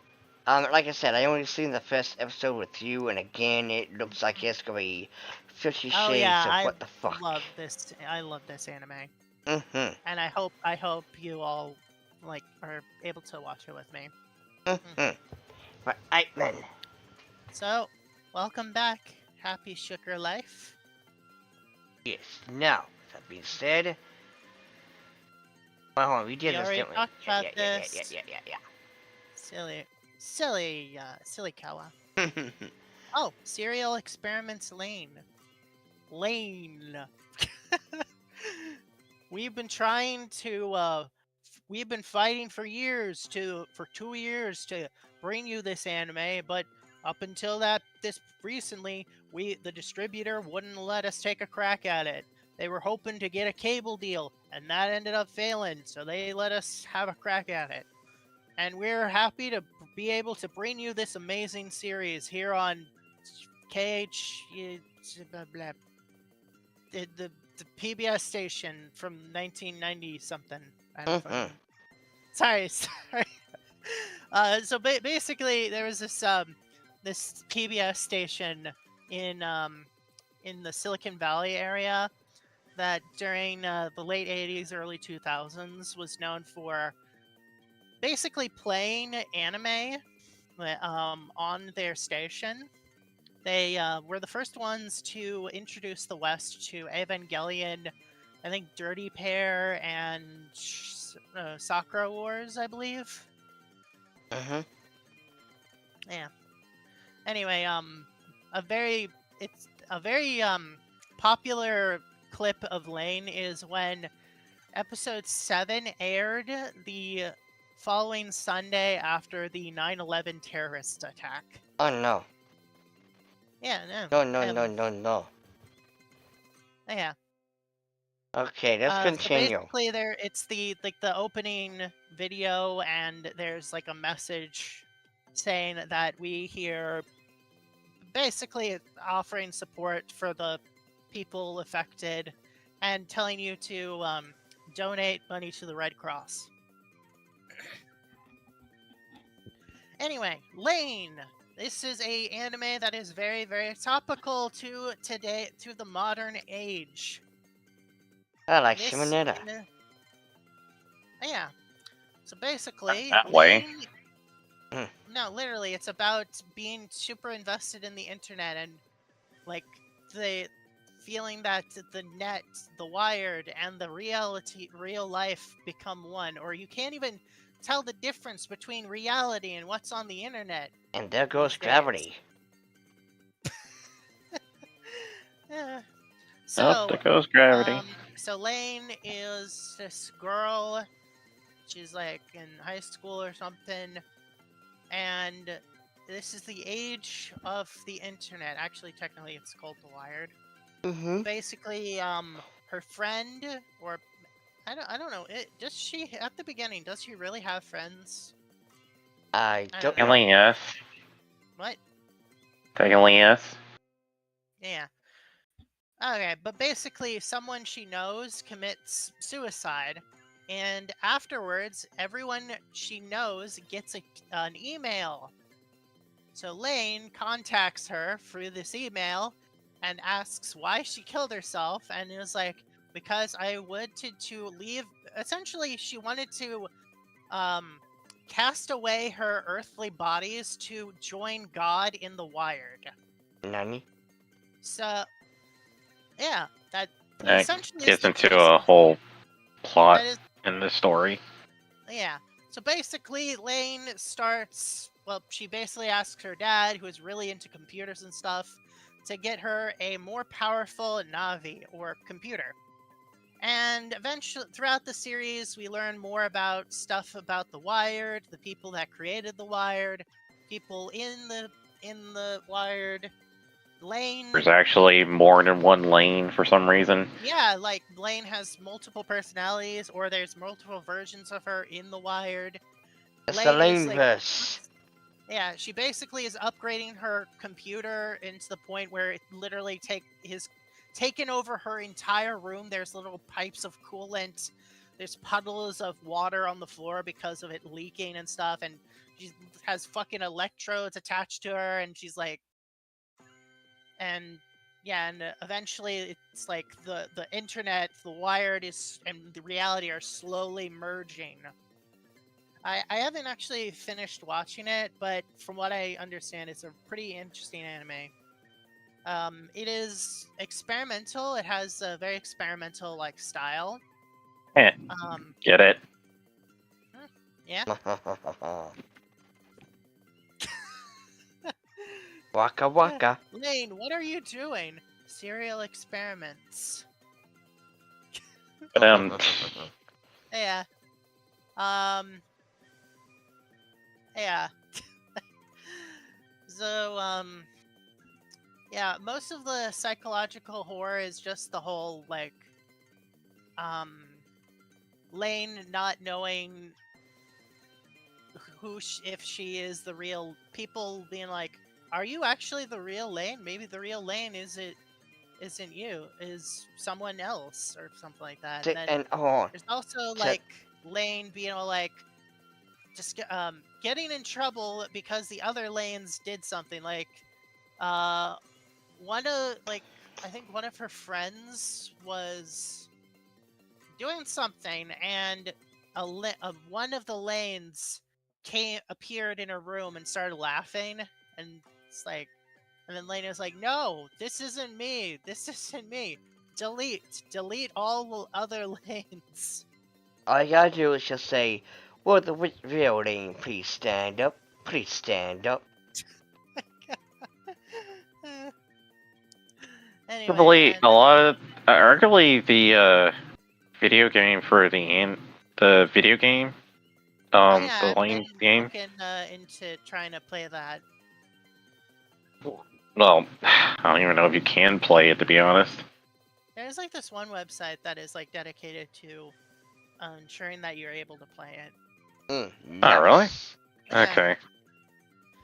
like I said, I only seen the first episode with you, and again, it looks like it's gonna be 50 Oh Shades yeah, of I what the fuck. love this. I love this anime, Mm-hmm. and I hope you all like are able to watch it with me. Mm-hmm. Right then. So, welcome back. Happy sugar life. Yes. Now, that being said, well, hold on, we did We this, already didn't we? talked about Yeah. this. Silly Kawa. Oh, Serial Experiments Lane. We've been trying to we've been fighting for 2 years to bring you this anime, but up until this recently, the distributor wouldn't let us take a crack at it. They were hoping to get a cable deal, and that ended up failing, so they let us have a crack at it. And we're happy to be able to bring you this amazing series here on KH, blah, blah, the PBS station from 1990 something. Sorry. So basically, there was this PBS station in the Silicon Valley area that during the late 80s, early 2000s was known for basically playing anime on their station. They were the first ones to introduce the West to Evangelion, I think Dirty Pair, and Sakura Wars, I believe. Yeah. Anyway, a very popular clip of Lane is when episode 7 aired the following Sunday after the 9/11 terrorist attack. Oh no. Yeah, No. Yeah. Okay, let's continue. So basically, it's the opening video, and there's like a message saying that we here, basically offering support for the people affected, and telling you to donate money to the Red Cross. Anyway, Lane. This is a anime that is very, very topical to today, to the modern age. I like Shimonetta. Yeah. So basically, That way. No, literally, it's about being super invested in the internet and like the feeling that the net, the wired, and the real life become one, or you can't even tell the difference between reality and what's on the internet And there these goes days. gravity. Yeah. Oh, there So, goes gravity. so Lane is this girl. She's like in high school or something, and this is the age of the internet. Actually, technically, it's called the Wired. Mm-hmm. Basically, her friend, or I don't know. Does she at the beginning? Does she really have friends? I I don't don't know. know. Technically, yes. What? Technically, yes. Yeah. Okay, but basically, someone she knows commits suicide, and afterwards, everyone she knows gets an email. So Lane contacts her through this email and asks why she killed herself, and it was like, because I wanted to leave. Essentially, she wanted to um, cast away her earthly bodies to join God in the Wired. Nani? So, yeah, that That essentially is gets the into gist. a whole plot That is, in the story. yeah. So basically, Lane starts. Well, she basically asks her dad, who is really into computers and stuff, to get her a more powerful Navi or computer. And eventually, throughout the series, we learn more about stuff about the Wired, the people that created the Wired, people in the Wired. Lane, There's actually more than one lane for some reason. yeah, like Lane has multiple personalities, or there's multiple versions of her in the Wired. It's the Lane is like, Laneverse. yeah, she basically is upgrading her computer into the point where it literally taken over her entire room. There's little pipes of coolant. There's puddles of water on the floor because of it leaking and stuff. And she has fucking electrodes attached to her. And she's like, and yeah, and eventually it's like the internet, the Wired is, and the reality are slowly merging. I haven't actually finished watching it, but from what I understand, it's a pretty interesting anime. It is experimental. It has a very experimental like style. Eh, Um, get it? yeah. Waka waka. Lane, what are you doing? Serial experiments. Yeah. Um. Yeah. So yeah, most of the psychological horror is just the whole like um Lane not knowing if she is the real, people being like, are you actually the real Lane? Maybe the real Lane isn't you, is someone else or something like that. And then And oh, there's also like Lane being all like just getting in trouble because the other lanes did something like one of like I think one of her friends was doing something and one of the lanes appeared in her room and started laughing, and it's like, and then Lane was like, no, this isn't me, delete all other lanes. all you gotta do is just say, "Will the real Lane please stand up? Please stand up." Anyway, Arguably, and a lot of arguably the video game for the video game, yeah, the I've lane been game. looking into trying to play that. Well, I don't even know if you can play it, to be honest. There's like this one website that is like dedicated to ensuring that you're able to play it. Nice. Oh, really? Yeah. Okay.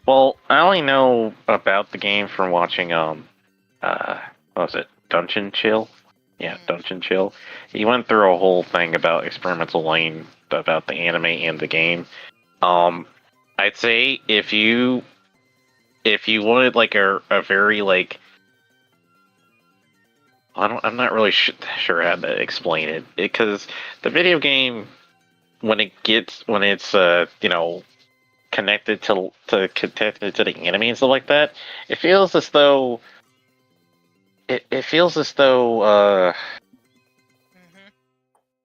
Well, I only know about the game from watching what was it? Dungeon Chill? Yeah, Dungeon Chill. He went through a whole thing about experimental lane, about the anime and the game. I'd say if you wanted like a very like, I'm not really sure how to explain it, because the video game, when it's connected to the anime and stuff like that, it feels as though it feels as though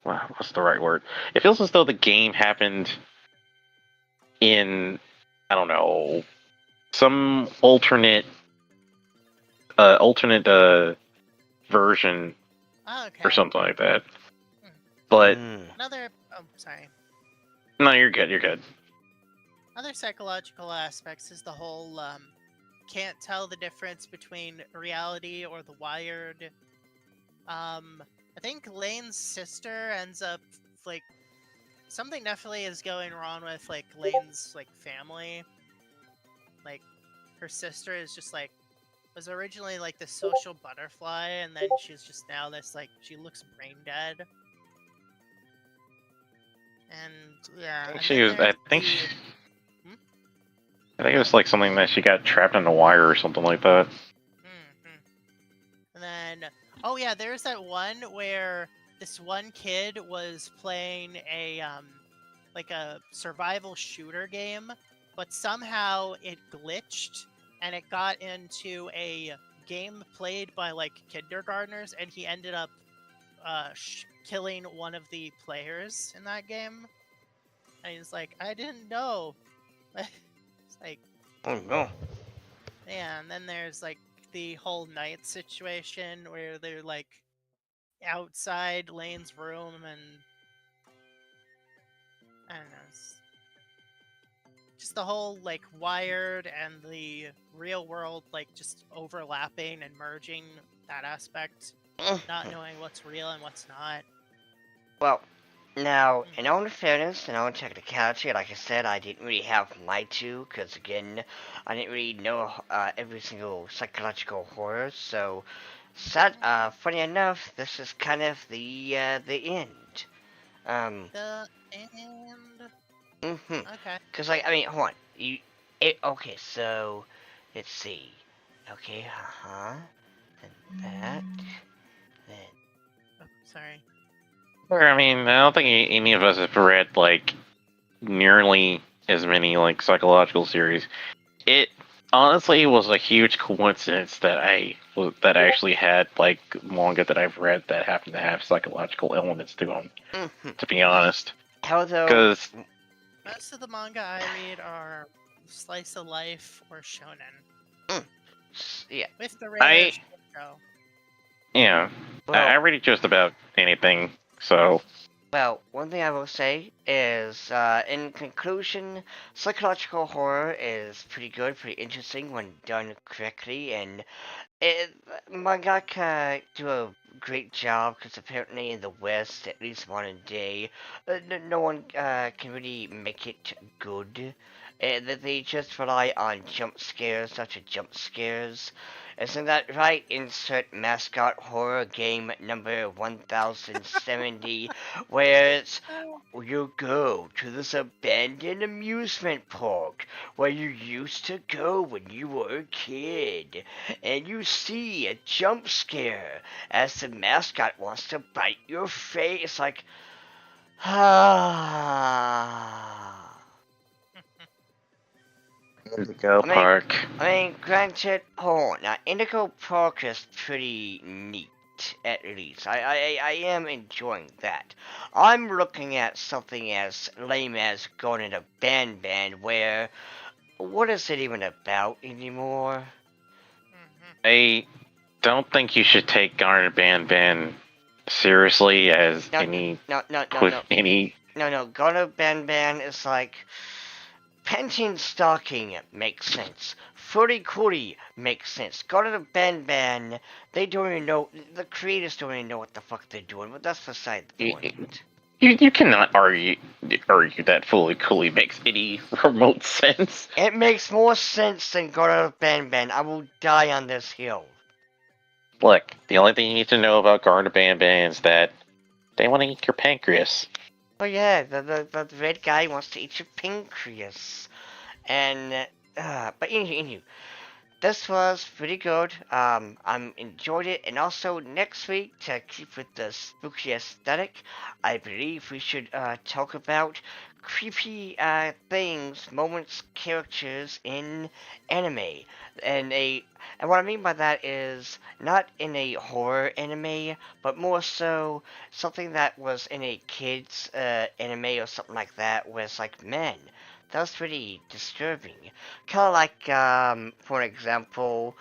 what's the right word? It feels as though the game happened in, I don't know, some alternate version Oh, okay. or something like that. Hmm. But Another. Oh, sorry. no, you're good. You're good. Other psychological aspects is the whole can't tell the difference between reality or the wired. I think Lane's sister ends up like something definitely is going wrong with like Lane's like family. Like her sister is just like was originally like this social butterfly, and then she's just now this like she looks brain dead. And yeah, I think and she then was. there's I think. the I think it was like something that she got trapped in a wire or something like that. And then, oh yeah, there's that one where this one kid was playing a like a survival shooter game, but somehow it glitched and it got into a game played by like kindergartners, and he ended up killing one of the players in that game. And he's like, I didn't know. It's like, Oh no. yeah, and then there's like the whole night situation where they're like outside Lane's room, and I don't know, just the whole like wired and the real world like just overlapping and merging that aspect, not knowing what's real and what's not. Well, now, in all fairness, in all technicality, like I said, I didn't really have my two, because again, I didn't really know every single psychological horror, so, funny enough, this is kind of the end. The end. Okay. Because, like, I mean, hold on, okay, so, let's see, okay, then that, then... Oh, sorry. I mean, I don't think any of us have read like nearly as many like psychological series. It honestly was a huge coincidence that I actually had like manga that I've read that happened to have psychological elements to them. To be honest, How though? because Most of the manga I read are slice of life or shonen. Yeah. With the rare shoujo. Yeah, Well, I read just about anything. So, well, one thing I will say is, in conclusion, psychological horror is pretty good, pretty interesting when done correctly, and mangaka do a great job because apparently in the West, at least modern day, no one can really make it good. That they just rely on jump scares, such as jump scares. Isn't that right? Insert mascot horror game number 1070, where it's you go to this abandoned amusement park where you used to go when you were a kid, and you see a jump scare as the mascot wants to bite your face. Like, ah. Indigo Park. I mean, granted, hold on. Now, Indigo Park is pretty neat, at least. I am enjoying that. I'm looking at something as lame as going in a band where, what is it even about anymore? I don't think you should take Garner Ban seriously as any. No. Garner Ban is like, Painting Stocking makes sense. Furry Cootie makes sense. Garner Ban, they don't even know, the creators don't even know what the fuck they're doing, but that's beside the point. You cannot argue that Fully Coolly makes any remote sense. It makes more sense than Garner Ban. I will die on this hill. Look, the only thing you need to know about Garner Ban is that they want to eat your pancreas. Oh yeah, the red guy wants to eat your pancreas. And, but anywho, this was pretty good. I enjoyed it, and also next week, to keep with the spooky aesthetic, I believe we should talk about creepy things, moments, characters in anime. And what I mean by that is not in a horror anime, but more so something that was in a kids anime or something like that, where it's like, man, that was pretty disturbing. Kind of like, for example,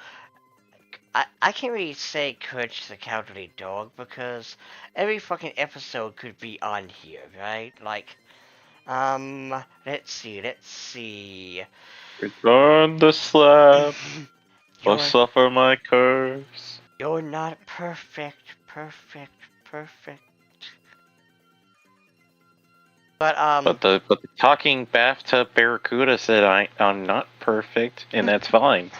I can't really say Courage the Cowardly Dog because every fucking episode could be on here, right? Like, let's see. Return the slab, or You're suffer my curse. you're not perfect. But But the talking bathtub barracuda said I'm not perfect, and that's fine.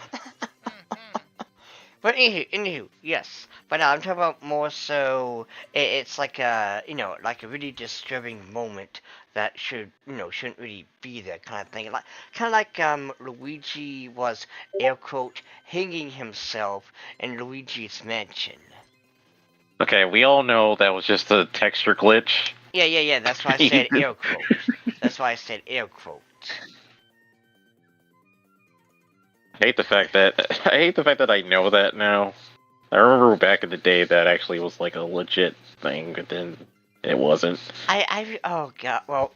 but anywho, yes. But I'm talking about more so. It's like a like a really disturbing moment that shouldn't really be there kind of thing. Like Luigi was air quote hanging himself in Luigi's Mansion. Okay, we all know that was just a texture glitch. Yeah. That's why I said air quote. That's why I said air quote. I hate the fact that I know that now. I remember back in the day that actually was like a legit thing, but then it wasn't. Oh god. Well,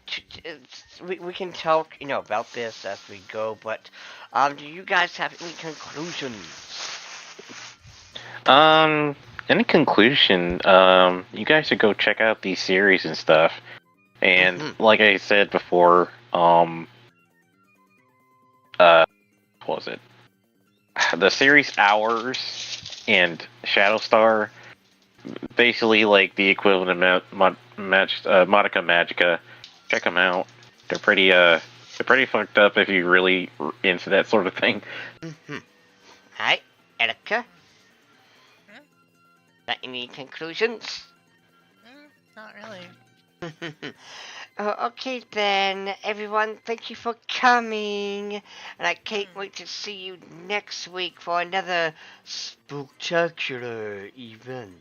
we can talk about this as we go, but do you guys have any conclusions? In conclusion, you guys should go check out these series and stuff. And like I said before, what was it? The series Hours and Shadowstar, basically like the equivalent of Monica Magica. Check them out. They're pretty fucked up if you really into that sort of thing. Alright, Erica. Hmm? Got any conclusions? Not really. Okay then, everyone, thank you for coming, and I can't wait to see you next week for another spectacular event.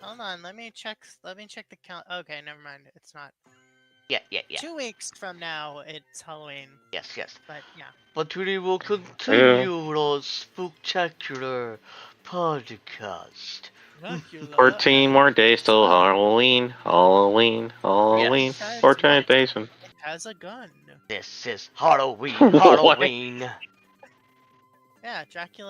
Hold on, let me check the count. Okay, never mind. It's not. Yeah. 2 weeks from now, it's Halloween. Yes. But yeah. But today we'll continue our spectacular podcast. 14 more days till Halloween. Yes. 14 days. It has a gun. This is Halloween. What? Halloween. Yeah, Dracula